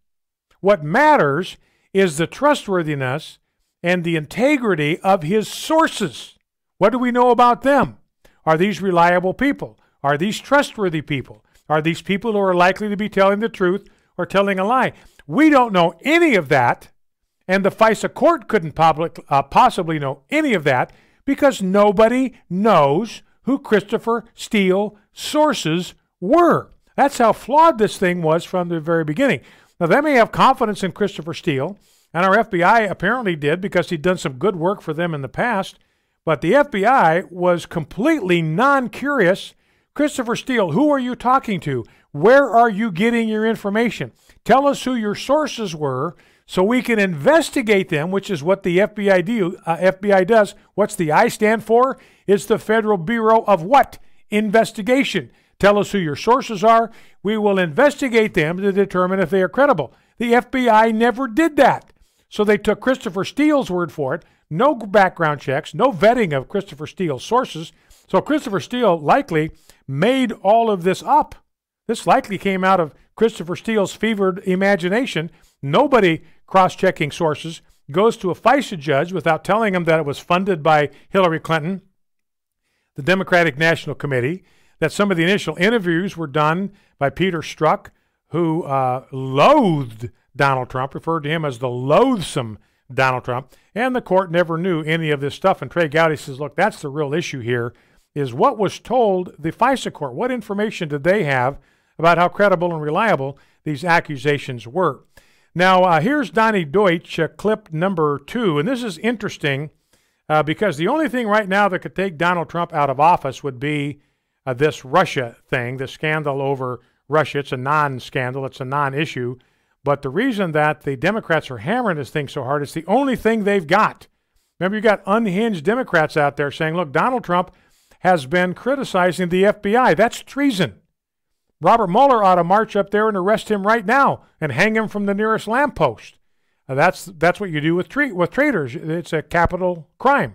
What matters is the trustworthiness and the integrity of his sources. What do we know about them? Are these reliable people? Are these trustworthy people? Are these people who are likely to be telling the truth or telling a lie? We don't know any of that, and the FISA court couldn't possibly know any of that because nobody knows who Christopher Steele's sources were. That's how flawed this thing was from the very beginning. Now, they may have confidence in Christopher Steele, and our FBI apparently did because he'd done some good work for them in the past, but the FBI was completely non-curious. Christopher Steele, who are you talking to? Where are you getting your information? Tell us who your sources were so we can investigate them, which is what the FBI does. What's the I stand for? It's the Federal Bureau of what? Investigation. Tell us who your sources are. We will investigate them to determine if they are credible. The FBI never did that. So they took Christopher Steele's word for it. No background checks, no vetting of Christopher Steele's sources. So Christopher Steele likely made all of this up. This likely came out of Christopher Steele's fevered imagination. Nobody cross-checking sources goes to a FISA judge without telling him that it was funded by Hillary Clinton, the Democratic National Committee, that some of the initial interviews were done by Peter Strzok, who loathed Donald Trump, referred to him as the loathsome Donald Trump, and the court never knew any of this stuff. And Trey Gowdy says, look, that's the real issue here, is what was told the FISA court. What information did they have about how credible and reliable these accusations were? Now, here's Donnie Deutsch, clip number 2, and this is interesting because the only thing right now that could take Donald Trump out of office would be this Russia thing, the scandal over Russia. It's a non-scandal. It's a non-issue. But the reason that the Democrats are hammering this thing so hard, it's the only thing they've got. Remember, you got unhinged Democrats out there saying, look, Donald Trump has been criticizing the FBI. That's treason. Robert Mueller ought to march up there and arrest him right now and hang him from the nearest lamppost. That's what you do with traitors. It's a capital crime.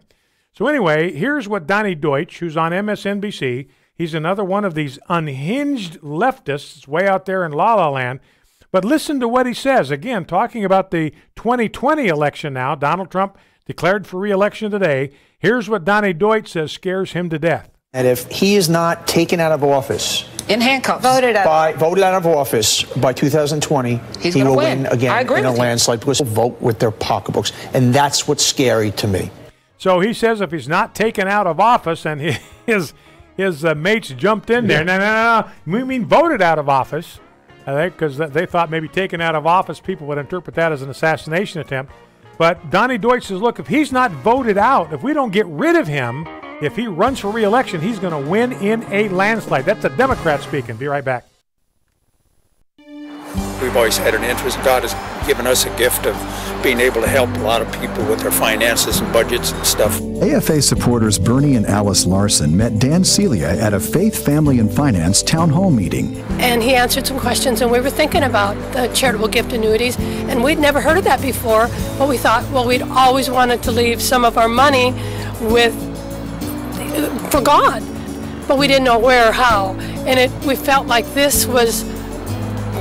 So anyway, here's what Donnie Deutsch, who's on MSNBC, he's another one of these unhinged leftists way out there in La La Land. But listen to what he says. Again, talking about the 2020 election now. Donald Trump declared for re-election today. Here's what Donnie Deutsch says scares him to death. And if he is not taken out of office, in handcuffs, voted out of office by 2020, he will win again in a landslide because he'll vote with their pocketbooks. And that's what's scary to me. So he says if he's not taken out of office, and his mates jumped in there. No. We mean voted out of office. I think because they thought maybe taken out of office, people would interpret that as an assassination attempt. But Donnie Deutsch says, look, if he's not voted out, if we don't get rid of him, if he runs for re-election, he's going to win in a landslide. That's a Democrat speaking. Be right back. We've always had an interest. God has given us a gift of being able to help a lot of people with their finances and budgets and stuff. AFA supporters Bernie and Alice Larson met Dan Celia at a Faith, Family, and Finance town hall meeting. And he answered some questions, and we were thinking about the charitable gift annuities, and we'd never heard of that before, but we thought, well, we'd always wanted to leave some of our money for God, but we didn't know where or how, and we felt like this was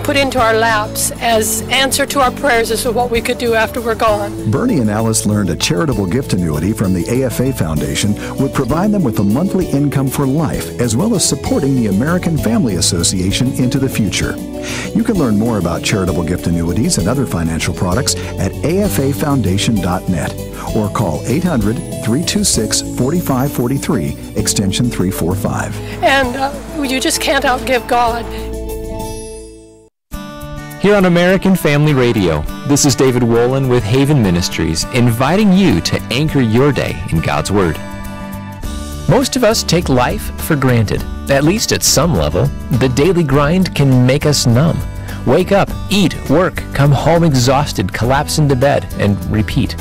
put into our laps as answer to our prayers as to what we could do after we're gone. Bernie and Alice learned a charitable gift annuity from the AFA Foundation would provide them with a monthly income for life, as well as supporting the American Family Association into the future. You can learn more about charitable gift annuities and other financial products at afafoundation.net or call 800-326-4543, extension 345. And you just can't outgive God. Here on American Family Radio, this is David Wolin with Haven Ministries, inviting you to anchor your day in God's Word. Most of us take life for granted, at least at some level. The daily grind can make us numb. Wake up, eat, work, come home exhausted, collapse into bed, and repeat.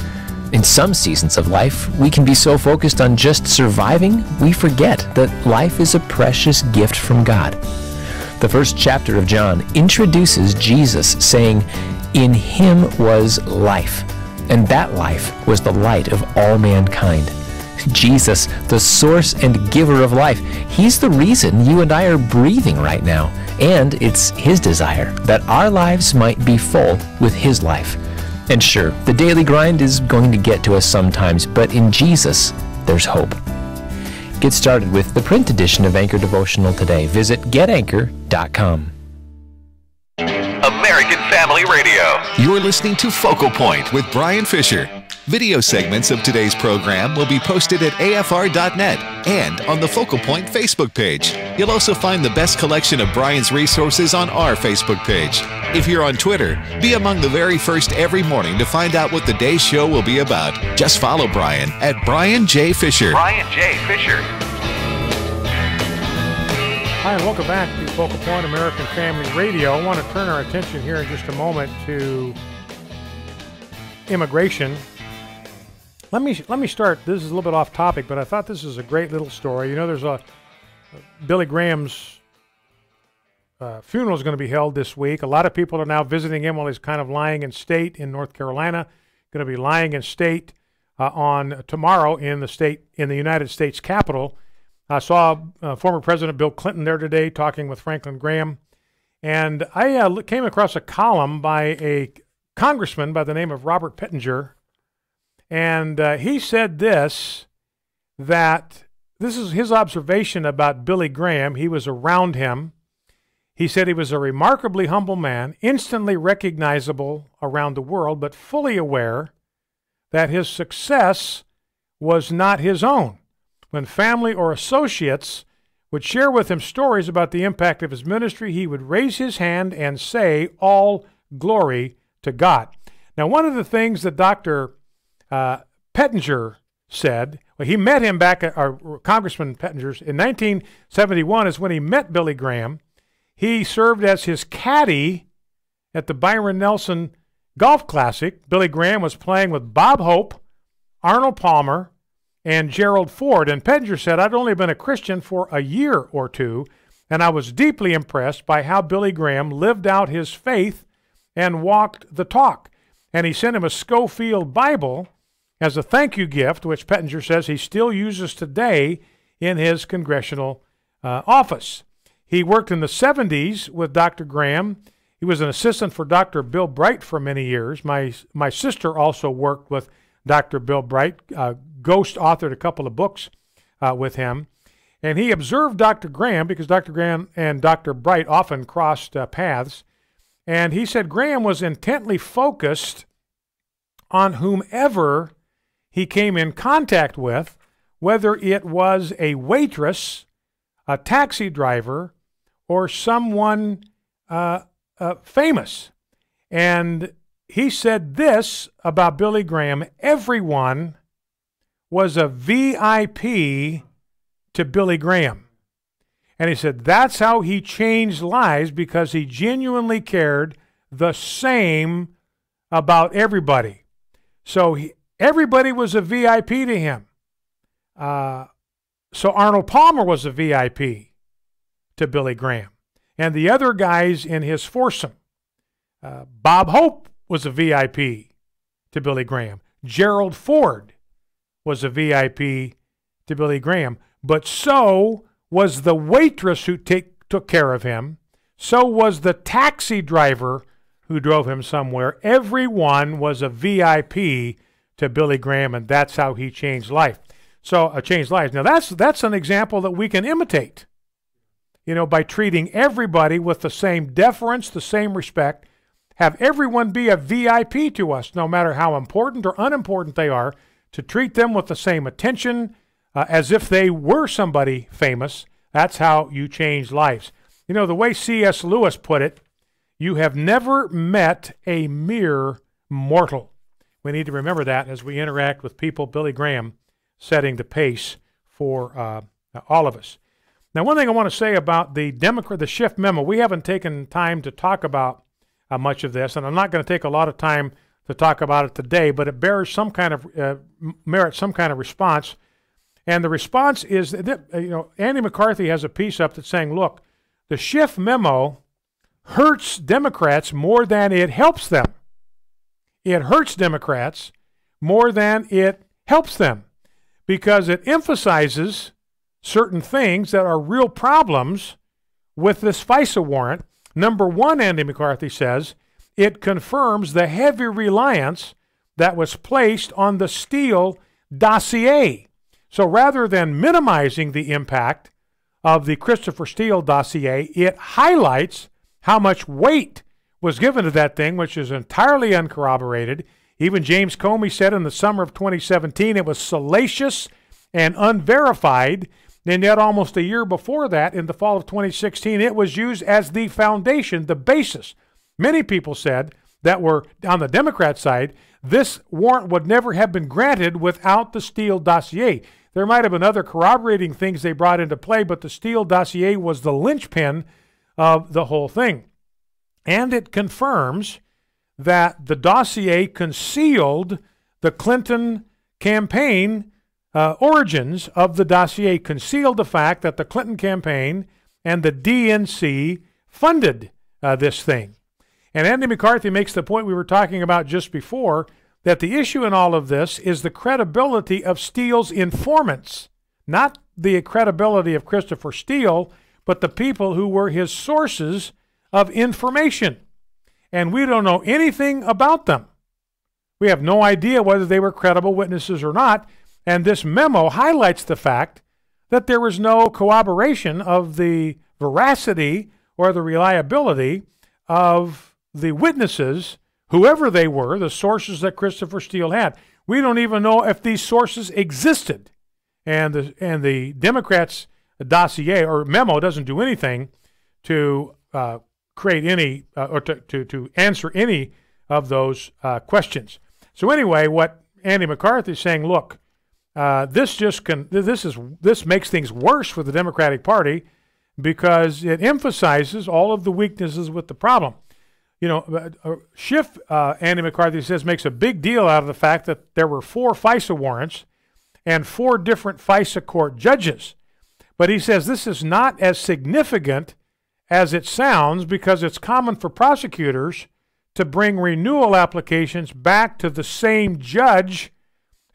In some seasons of life, we can be so focused on just surviving, we forget that life is a precious gift from God. The first chapter of John introduces Jesus saying, "In him was life, and that life was the light of all mankind." Jesus, the source and giver of life, he's the reason you and I are breathing right now, and it's his desire that our lives might be full with his life. And sure, the daily grind is going to get to us sometimes, but in Jesus, there's hope. Get started with the print edition of Anchor Devotional today. Visit getanchor.com. American Family Radio. You're listening to Focal Point with Brian Fisher. Video segments of today's program will be posted at afr.net and on the Focal Point Facebook page. You'll also find the best collection of Brian's resources on our Facebook page. If you're on Twitter, be among the very first every morning to find out what the day's show will be about. Just follow Brian at Brian J. Fisher. Brian J. Fisher. Hi, and welcome back to Focal Point American Family Radio. I want to turn our attention here in just a moment to immigration. Let me start. This is a little bit off topic, but I thought this is a great little story. You know, there's Billy Graham's funeral is going to be held this week. A lot of people are now visiting him while he's kind of lying in state in North Carolina. Going to be lying in state on tomorrow in the United States Capitol. I saw former President Bill Clinton there today talking with Franklin Graham, and I came across a column by a congressman by the name of Robert Pettinger. And he said that this is his observation about Billy Graham. He was around him. He said he was a remarkably humble man, instantly recognizable around the world, but fully aware that his success was not his own. When family or associates would share with him stories about the impact of his ministry, he would raise his hand and say, "All glory to God." Now, one of the things that Dr. Pettinger said, well, he met him back at Congressman Pettinger in 1971 is when he met Billy Graham. He served as his caddy at the Byron Nelson Golf Classic. Billy Graham was playing with Bob Hope, Arnold Palmer, and Gerald Ford. And Pettinger said, "I'd only been a Christian for a year or two, and I was deeply impressed by how Billy Graham lived out his faith and walked the talk." and he sent him a Schofield Bible as a thank you gift, which Pettinger says he still uses today in his congressional office. He worked in the 70s with Dr. Graham. He was an assistant for Dr. Bill Bright for many years. My sister also worked with Dr. Bill Bright, ghost authored a couple of books with him. And he observed Dr. Graham because Dr. Graham and Dr. Bright often crossed paths. And he said Graham was intently focused on whomever he came in contact with, whether it was a waitress, a taxi driver, or someone famous. And he said this about Billy Graham: everyone was a VIP to Billy Graham. And he said that's how he changed lives, because he genuinely cared the same about everybody. So everybody was a VIP to him. So Arnold Palmer was a VIP to Billy Graham. And the other guys in his foursome, Bob Hope was a VIP to Billy Graham. Gerald Ford was a VIP to Billy Graham. But so was the waitress who took care of him. So was the taxi driver who drove him somewhere. Everyone was a VIP to Billy Graham, and that's how he changed life. So changed lives. Now that's an example that we can imitate. You know, by treating everybody with the same deference, the same respect, have everyone be a VIP to us, no matter how important or unimportant they are, to treat them with the same attention as if they were somebody famous. That's how you change lives. You know, the way C.S. Lewis put it, you have never met a mere mortal. We need to remember that as we interact with people. Billy Graham setting the pace for all of us. Now, one thing I want to say about the Schiff memo, we haven't taken time to talk about much of this, and I'm not going to take a lot of time to talk about it today, but it bears some kind of merits some kind of response. And the response is that, Andy McCarthy has a piece up that's saying, look, the Schiff memo hurts Democrats more than it helps them. It hurts Democrats more than it helps them, because it emphasizes certain things that are real problems with this FISA warrant. Number one, Andy McCarthy says, it confirms the heavy reliance that was placed on the Steele dossier. So rather than minimizing the impact of the Christopher Steele dossier, it highlights how much weight was given to that thing, which is entirely uncorroborated. Even James Comey said in the summer of 2017 it was salacious and unverified. And yet almost a year before that, in the fall of 2016, it was used as the foundation, the basis. Many people said that were on the Democrat side, this warrant would never have been granted without the Steele dossier. There might have been other corroborating things they brought into play, but the Steele dossier was the linchpin of the whole thing. And it confirms that the dossier concealed the Clinton campaign origins of the dossier, concealed the fact that the Clinton campaign and the DNC funded this thing. And Andy McCarthy makes the point we were talking about just before, that the issue in all of this is the credibility of Steele's informants, not the credibility of Christopher Steele, but the people who were his sources of information. And we don't know anything about them. We have no idea whether they were credible witnesses or not. And this memo highlights the fact that there was no corroboration of the veracity or the reliability of the witnesses, whoever they were, the sources that Christopher Steele had. We don't even know if these sources existed. And the Democrats' dossier or memo doesn't do anything to create any or to answer any of those questions. So anyway, what Andy McCarthy is saying, look, this makes things worse for the Democratic Party because it emphasizes all of the weaknesses with the problem. You know, Schiff, Andy McCarthy says, makes a big deal out of the fact that there were 4 FISA warrants and 4 different FISA court judges. But he says this is not as significant as it sounds because it's common for prosecutors to bring renewal applications back to the same judge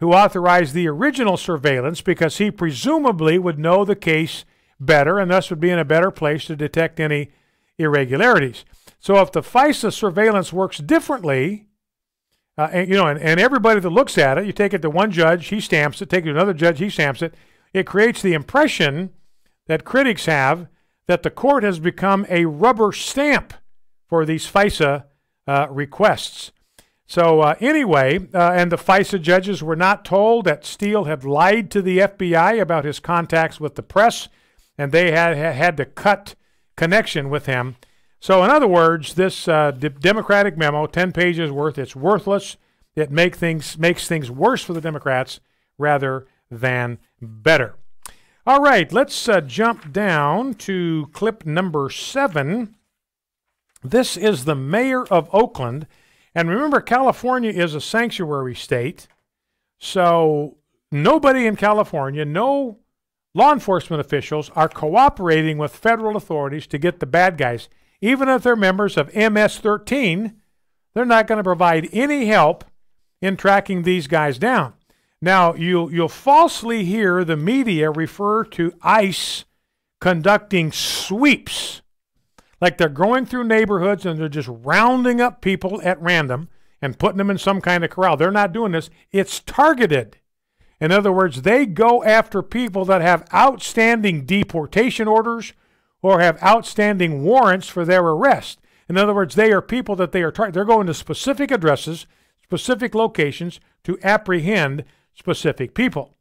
who authorized the original surveillance, because he presumably would know the case better and thus would be in a better place to detect any irregularities. So if the FISA surveillance works differently, and everybody that looks at it, you take it to one judge, he stamps it, take it to another judge, he stamps it, it creates the impression that critics have that the court has become a rubber stamp for these FISA requests. So anyway, and the FISA judges were not told that Steele had lied to the FBI about his contacts with the press, and they had to cut connection with him. So in other words, this Democratic memo, 10 pages worth, it's worthless. It makes things worse for the Democrats rather than better. All right, let's jump down to clip number 7. This is the mayor of Oakland. And remember, California is a sanctuary state. So nobody in California, no law enforcement officials are cooperating with federal authorities to get the bad guys. Even if they're members of MS-13, they're not going to provide any help in tracking these guys down. Now, you'll falsely hear the media refer to ICE conducting sweeps, like they're going through neighborhoods and they're just rounding up people at random and putting them in some kind of corral. They're not doing this. It's targeted. In other words, they go after people that have outstanding deportation orders or have outstanding warrants for their arrest. In other words, they are people that they're going to specific addresses, specific locations to apprehend specific people.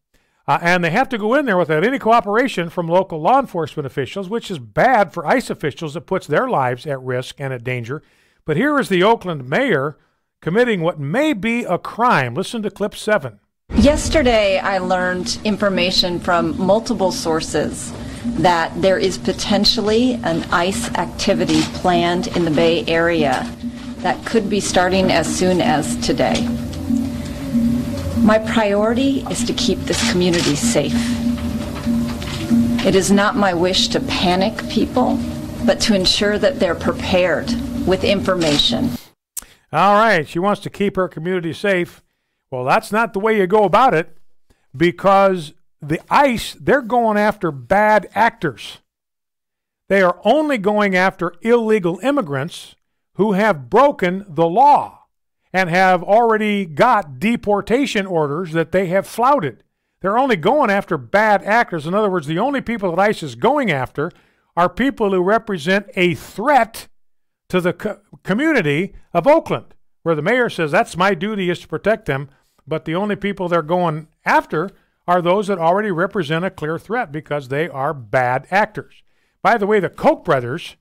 And they have to go in there without any cooperation from local law enforcement officials, which is bad for ICE officials. It puts their lives at risk and at danger. But here is the Oakland mayor committing what may be a crime. Listen to clip 7. Yesterday, I learned information from multiple sources that there is potentially an ICE activity planned in the Bay Area that could be starting as soon as today. My priority is to keep this community safe. It is not my wish to panic people, but to ensure that they're prepared with information. All right, she wants to keep her community safe. Well, that's not the way you go about it, because the ICE, they're going after bad actors. They are only going after illegal immigrants who have broken the law and have already got deportation orders that they have flouted. They're only going after bad actors. In other words, the only people that ICE is going after are people who represent a threat to the community of Oakland, where the mayor says that's my duty is to protect them, but the only people they're going after are those that already represent a clear threat because they are bad actors. By the way, the Koch brothers,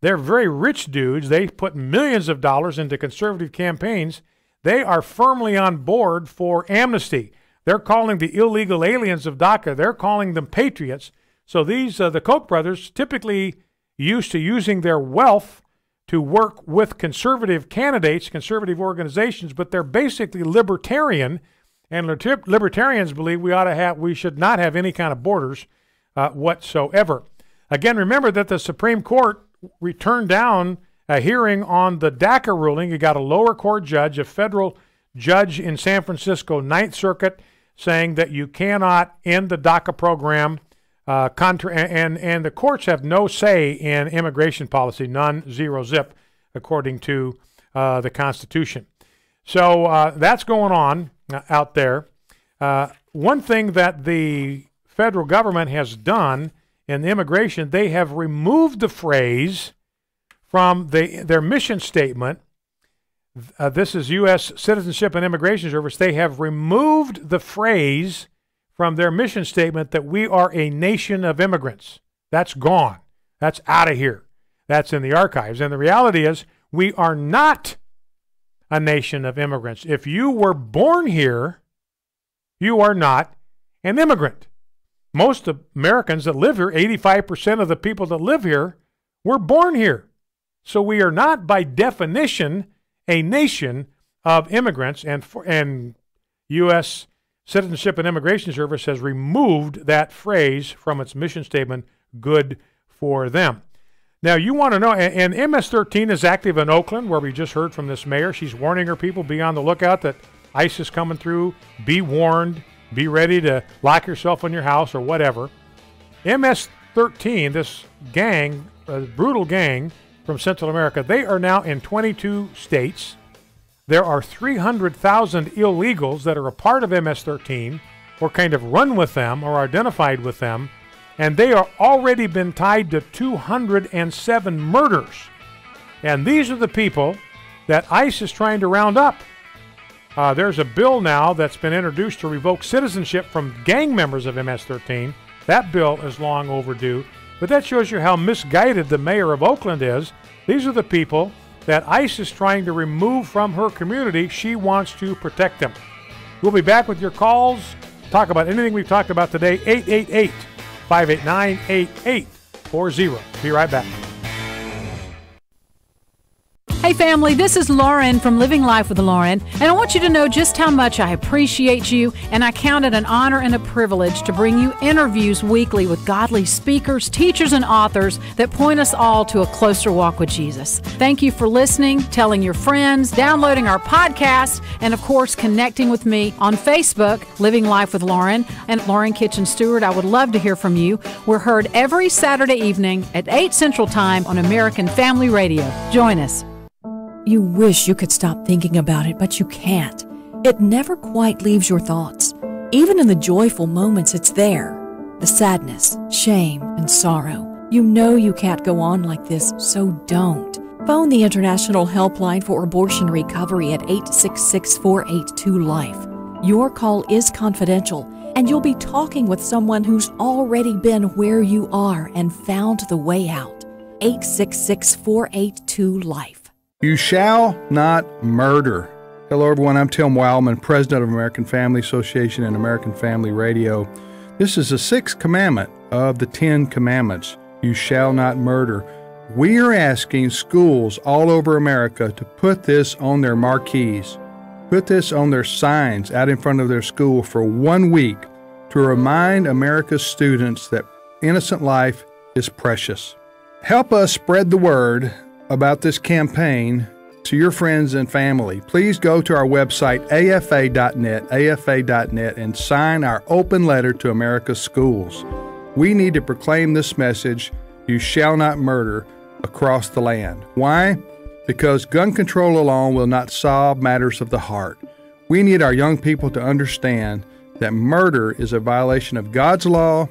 they're very rich dudes. They put millions of dollars into conservative campaigns. They are firmly on board for amnesty. They're calling the illegal aliens of DACA, they're calling them patriots. So these, the Koch brothers, typically used to using their wealth to work with conservative candidates, conservative organizations, but they're basically libertarian, and libertarians believe we should not have any kind of borders whatsoever. Again, remember that the Supreme Court returned down a hearing on the DACA ruling. You got a lower court judge, a federal judge in San Francisco, Ninth Circuit, saying that you cannot end the DACA program, and the courts have no say in immigration policy, none, zero, zip, according to the Constitution. So that's going on out there. One thing that the federal government has done in immigration, they have removed the phrase from their mission statement. This is U.S. Citizenship and Immigration Service. They have removed the phrase from their mission statement that we are a nation of immigrants. That's gone. That's out of here. That's in the archives. And the reality is we are not a nation of immigrants. If you were born here, you are not an immigrant. Most Americans that live here, 85% of the people that live here, were born here. So we are not, by definition, a nation of immigrants, and U.S. Citizenship and Immigration Service has removed that phrase from its mission statement, good for them. Now, you want to know, and MS-13 is active in Oakland, where we just heard from this mayor. She's warning her people, be on the lookout that ICE is coming through. Be warned. Be ready to lock yourself in your house or whatever. MS-13, this gang, brutal gang from Central America, they are now in 22 states. There are 300,000 illegals that are a part of MS-13 or kind of run with them or identified with them. And they are already been tied to 207 murders. And these are the people that ICE is trying to round up. There's a bill now that's been introduced to revoke citizenship from gang members of MS-13. That bill is long overdue. But that shows you how misguided the mayor of Oakland is. These are the people that ICE is trying to remove from her community. She wants to protect them. We'll be back with your calls. Talk about anything we've talked about today. 888-589-8840. Be right back. Hey family, this is Lauren from Living Life with Lauren, and I want you to know just how much I appreciate you, and I count it an honor and a privilege to bring you interviews weekly with godly speakers, teachers, and authors that point us all to a closer walk with Jesus. Thank you for listening, telling your friends, downloading our podcast, and of course connecting with me on Facebook, Living Life with Lauren, and Lauren Kitchen Stewart. I would love to hear from you. We're heard every Saturday evening at 8 Central Time on American Family Radio. Join us. You wish you could stop thinking about it, but you can't. It never quite leaves your thoughts. Even in the joyful moments, it's there. The sadness, shame, and sorrow. You know you can't go on like this, so don't. Phone the International Helpline for Abortion Recovery at 866-482-LIFE. Your call is confidential, and you'll be talking with someone who's already been where you are and found the way out. 866-482-LIFE. You shall not murder. Hello, everyone. I'm Tim Wildman, president of American Family Association and American Family Radio. This is the 6th commandment of the 10 commandments. You shall not murder. We are asking schools all over America to put this on their marquees, put this on their signs out in front of their school for 1 week to remind America's students that innocent life is precious. Help us spread the word about this campaign to your friends and family. Please go to our website, afa.net, and sign our open letter to America's schools. We need to proclaim this message, you shall not murder, across the land. Why? Because gun control alone will not solve matters of the heart. We need our young people to understand that murder is a violation of God's law,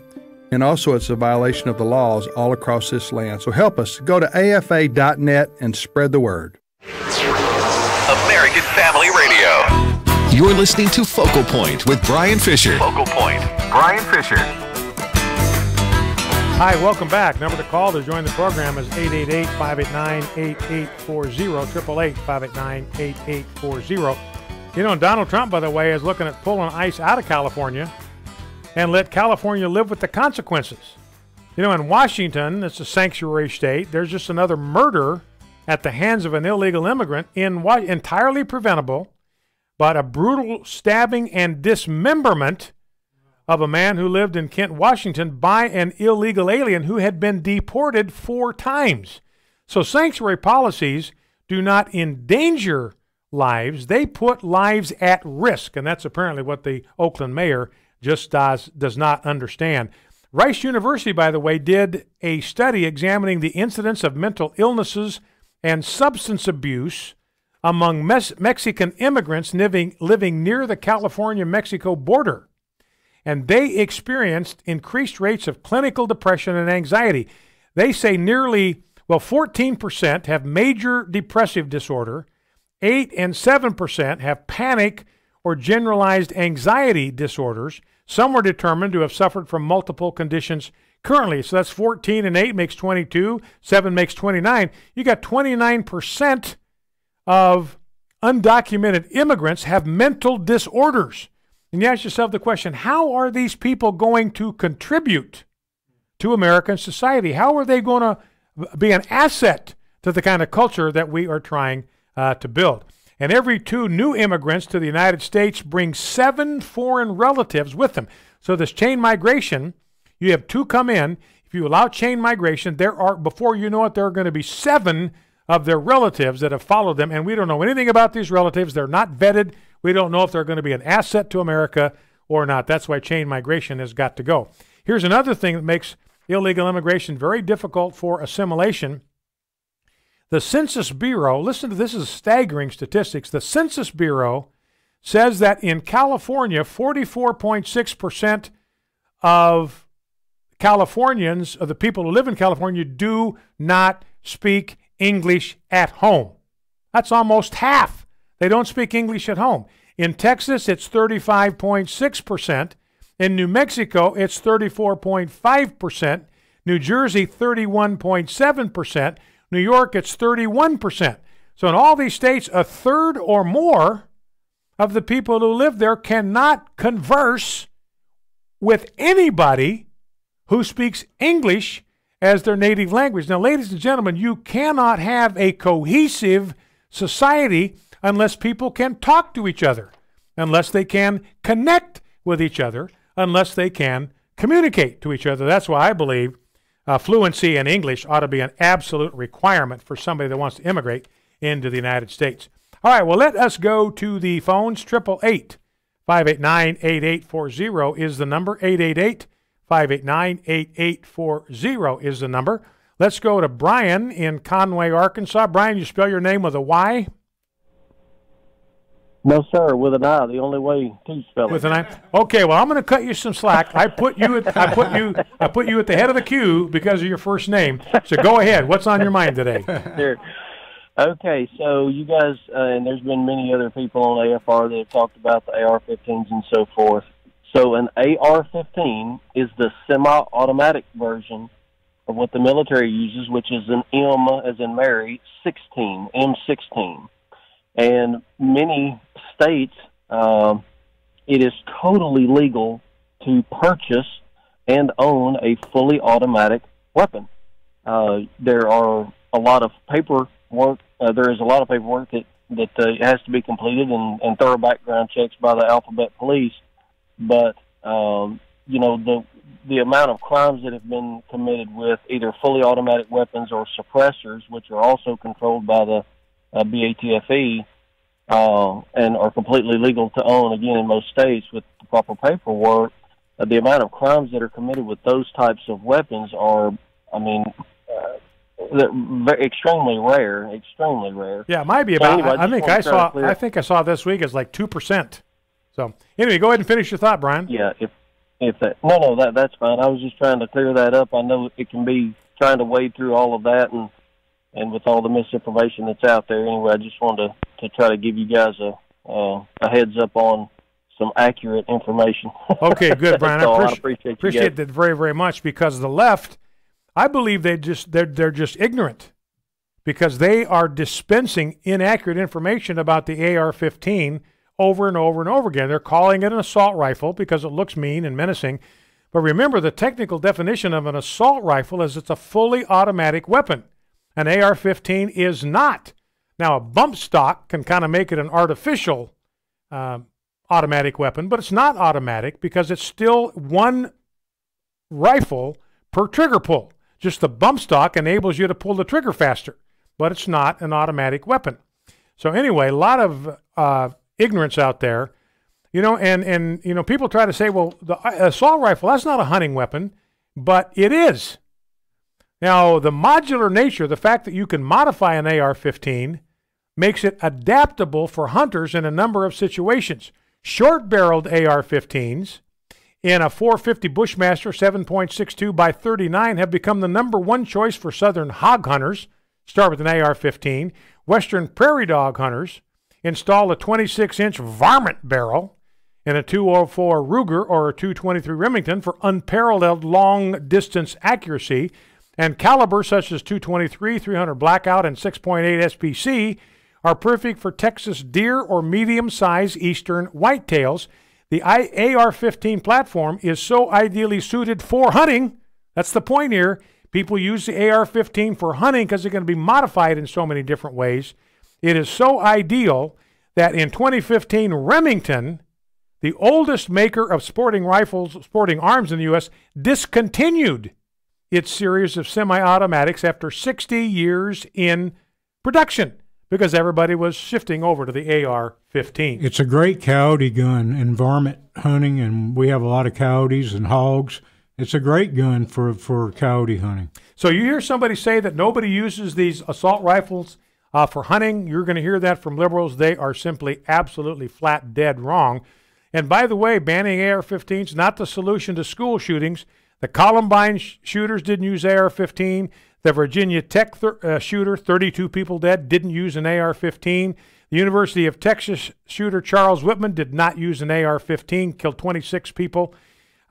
and also it's a violation of the laws all across this land. So help us. Go to afa.net and spread the word. American Family Radio. You're listening to Focal Point with Brian Fisher. Focal Point. Brian Fisher. Hi, welcome back. Number to call to join the program is 888-589-8840, 888-589-8840. You know, Donald Trump, by the way, is looking at pulling ICE out of California and let California live with the consequences. You know, in Washington, it's a sanctuary state. There's just another murder at the hands of an illegal immigrant, entirely preventable, but a brutal stabbing and dismemberment of a man who lived in Kent, Washington by an illegal alien who had been deported 4 times. So sanctuary policies do not endanger lives. They put lives at risk, and that's apparently what the Oakland mayor just does not understand. Rice University, by the way, did a study examining the incidence of mental illnesses and substance abuse among Mexican immigrants living near the California-Mexico border. And they experienced increased rates of clinical depression and anxiety. They say 14% have major depressive disorder, 8 and 7% have panic or generalized anxiety disorders. Some were determined to have suffered from multiple conditions currently. So that's 14 and 8 makes 22, 7 makes 29. You got 29% of undocumented immigrants have mental disorders. And you ask yourself the question, how are these people going to contribute to American society? How are they going to be an asset to the kind of culture that we are trying to build? And every 2 new immigrants to the United States bring 7 foreign relatives with them. So this chain migration, you have 2 come in. if you allow chain migration, before you know it, there are going to be 7 of their relatives that have followed them, and we don't know anything about these relatives. They're not vetted. We don't know if they're going to be an asset to America or not. That's why chain migration has got to go. Here's another thing that makes illegal immigration very difficult for assimilation. The Census Bureau, listen to this, is staggering statistics. The Census Bureau says that in California, 44.6% of Californians, of the people who live in California, do not speak English at home. That's almost half. They don't speak English at home. In Texas, it's 35.6%. In New Mexico, it's 34.5%. New Jersey, 31.7%. New York, it's 31%. So in all these states, a third or more of the people who live there cannot converse with anybody who speaks English as their native language. Now, ladies and gentlemen, you cannot have a cohesive society unless people can talk to each other, unless they can connect with each other, unless they can communicate to each other. That's why I believe fluency in English ought to be an absolute requirement for somebody that wants to immigrate into the United States. All right, well, let us go to the phones. 888-589-8840 is the number. 888-589-8840 is the number. Let's go to Brian in Conway, Arkansas. Brian, you spell your name with a Y? No, sir, with an I. The only way to spell it. With an I. Okay, well, I'm going to cut you some slack. I put you at the head of the queue because of your first name. So go ahead. What's on your mind today? Sure. Okay, so you guys, and there's been many other people on AFR that have talked about the AR-15s and so forth. So an AR-15 is the semi-automatic version of what the military uses, which is an M as in Mary, 16, M16. And many states, it is totally legal to purchase and own a fully automatic weapon. There are a lot of paperwork. There is a lot of paperwork that has to be completed and thorough background checks by the alphabet police. But the amount of crimes that have been committed with either fully automatic weapons or suppressors, which are also controlled by the BATFE, and are completely legal to own, again, in most states with the proper paperwork, the amount of crimes that are committed with those types of weapons are, they're extremely rare. Yeah, it might be about, anyway, I think I saw this week it's like 2%. So anyway, go ahead and finish your thought, Brian. Yeah, that's fine. I was just trying to clear that up. I know it can be trying to wade through all of that and with all the misinformation that's out there. Anyway, I just wanted to try to give you guys a heads up on some accurate information. Okay, good, Brian. I appreciate that very, very much, because the left, I believe they're just ignorant, because they are dispensing inaccurate information about the AR-15 over and over and over again. They're calling it an assault rifle because it looks mean and menacing. But remember, the technical definition of an assault rifle is it's a fully automatic weapon. An AR-15 is not. Now, a bump stock can kind of make it an artificial automatic weapon, but it's not automatic because it's still one rifle per trigger pull. Just the bump stock enables you to pull the trigger faster, but it's not an automatic weapon. So anyway, a lot of ignorance out there, and people try to say, well, the assault rifle, that's not a hunting weapon, but it is. Now, the modular nature, the fact that you can modify an AR-15 makes it adaptable for hunters in a number of situations. Short-barreled AR-15s in a 450 Bushmaster 7.62 by 39 have become the #1 choice for southern hog hunters. Start with an AR-15. Western prairie dog hunters install a 26-inch varmint barrel in a 204 Ruger or a 223 Remington for unparalleled long-distance accuracy, and calibers such as 223, 300 Blackout, and 6.8 SPC are perfect for Texas deer or medium-sized eastern whitetails. The AR-15 platform is so ideally suited for hunting. That's the point here. People use the AR-15 for hunting because they're going to be modified in so many different ways. It is so ideal that in 2015, Remington, the oldest maker of sporting rifles, sporting arms in the U.S., discontinued its series of semi-automatics after 60 years in production because everybody was shifting over to the AR-15. It's a great coyote gun in varmint hunting, and we have a lot of coyotes and hogs. It's a great gun for coyote hunting. So you hear somebody say that nobody uses these assault rifles for hunting. You're going to hear that from liberals. They are simply absolutely flat dead wrong. And by the way, banning AR-15s not the solution to school shootings. The Columbine shooters didn't use AR-15. The Virginia Tech shooter, 32 people dead, didn't use an AR-15. The University of Texas shooter Charles Whitman did not use an AR-15, killed 26 people.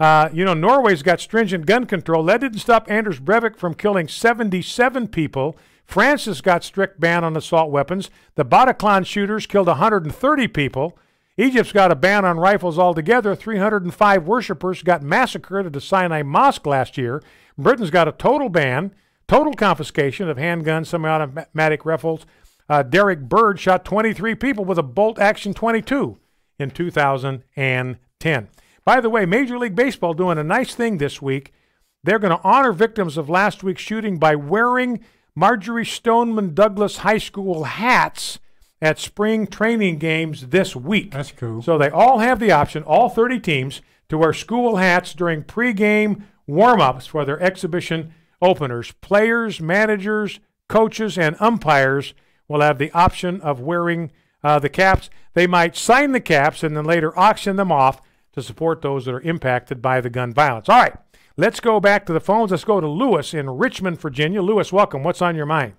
Norway's got stringent gun control. That didn't stop Anders Breivik from killing 77 people. France has got strict ban on assault weapons. The Bataclan shooters killed 130 people. Egypt's got a ban on rifles altogether. 305 worshipers got massacred at the Sinai Mosque last year. Britain's got a total ban, total confiscation of handguns, semi-automatic rifles. Derek Bird shot 23 people with a bolt action 22 in 2010. By the way, Major League Baseball doing a nice thing this week. They're going to honor victims of last week's shooting by wearing Marjorie Stoneman Douglas High School hats at spring training games this week. That's cool. So they all have the option, all 30 teams, to wear school hats during pregame warm-ups for their exhibition openers. Players, managers, coaches, and umpires will have the option of wearing the caps. They might sign the caps and then later auction them off to support those that are impacted by the gun violence. All right, let's go back to the phones. Let's go to Lewis in Richmond, Virginia. Lewis, welcome. What's on your mind?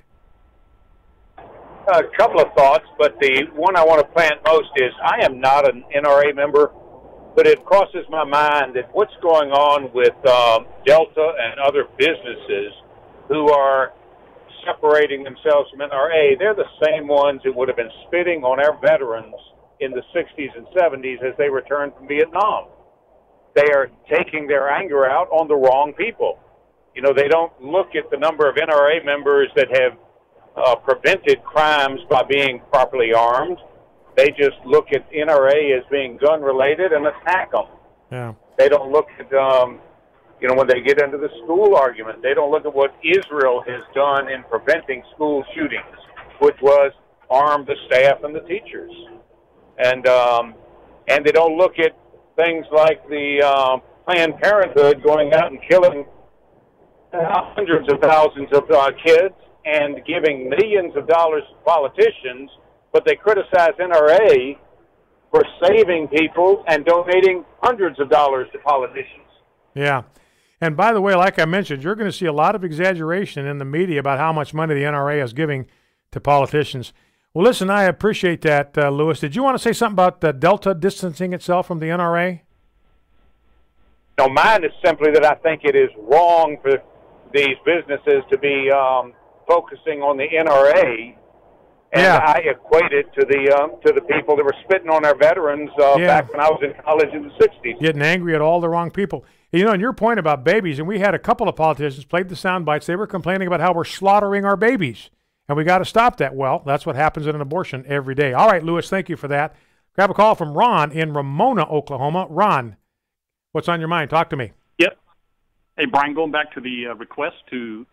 A couple of thoughts, but the one I want to plant most is I am not an NRA member, but it crosses my mind that what's going on with Delta and other businesses who are separating themselves from NRA, they're the same ones who would have been spitting on our veterans in the 60s and 70s as they returned from Vietnam. They are taking their anger out on the wrong people. You know, they don't look at the number of NRA members that have prevented crimes by being properly armed. They just look at NRA as being gun-related and attack them. Yeah. They don't look at, when they get into the school argument, they don't look at what Israel has done in preventing school shootings, which was arm the staff and the teachers. And they don't look at things like the Planned Parenthood going out and killing hundreds of thousands of kids and giving millions of dollars to politicians, but they criticize NRA for saving people and donating hundreds of dollars to politicians. Yeah. And by the way, like I mentioned, you're going to see a lot of exaggeration in the media about how much money the NRA is giving to politicians. Well, listen, I appreciate that, Lewis. Did you want to say something about Delta distancing itself from the NRA? No, mine is simply that I think it is wrong for these businesses to be focusing on the NRA, and I equate it to the people that were spitting on our veterans back when I was in college in the 60s. Getting angry at all the wrong people. You know, and your point about babies, and we had a couple of politicians played the sound bites. They were complaining about how we're slaughtering our babies, and we got to stop that. Well, that's what happens in an abortion every day. All right, Lewis, thank you for that. Grab a call from Ron in Ramona, Oklahoma. Ron, what's on your mind? Talk to me. Yep. Hey, Brian, going back to the request to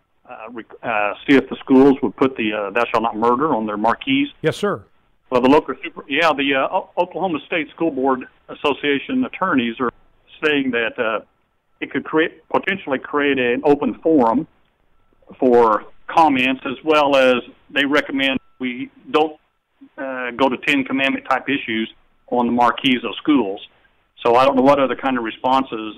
see if the schools would put the "Thou shalt not murder" on their marquees. Yes, sir. Well, the Oklahoma State School Board Association attorneys are saying that it could potentially create an open forum for comments, as well as they recommend we don't go to 10 Commandment type issues on the marquees of schools. So I don't know what other kind of responses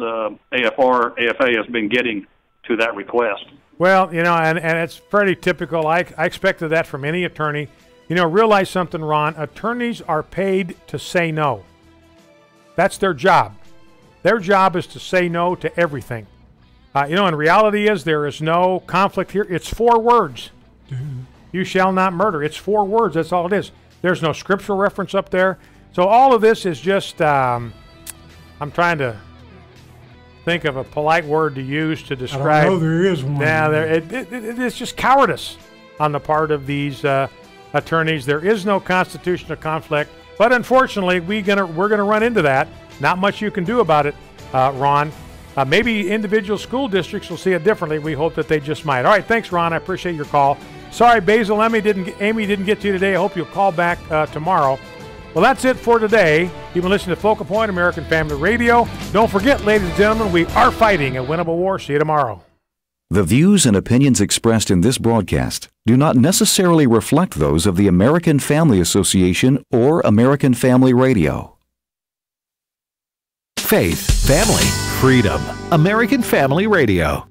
AFA has been getting to that request. Well, and it's pretty typical. I expected that from any attorney. Realize something, Ron. Attorneys are paid to say no. That's their job. Their job is to say no to everything. And reality is there is no conflict here. It's 4 words. You shall not murder. It's 4 words. That's all it is. There's no scriptural reference up there. So all of this is just, I'm trying to think of a polite word to use to describe. I don't know there is one. Yeah, it's just cowardice on the part of these attorneys. There is no constitutional conflict, but unfortunately, we're gonna run into that. Not much you can do about it, Ron. Maybe individual school districts will see it differently. We hope that they just might. All right, thanks, Ron. I appreciate your call. Sorry, Basil, Amy didn't get to you today. I hope you'll call back tomorrow. Well, that's it for today. You've been listening to Focal Point, American Family Radio. Don't forget, ladies and gentlemen, we are fighting a winnable war. See you tomorrow. The views and opinions expressed in this broadcast do not necessarily reflect those of the American Family Association or American Family Radio. Faith, family, freedom. American Family Radio.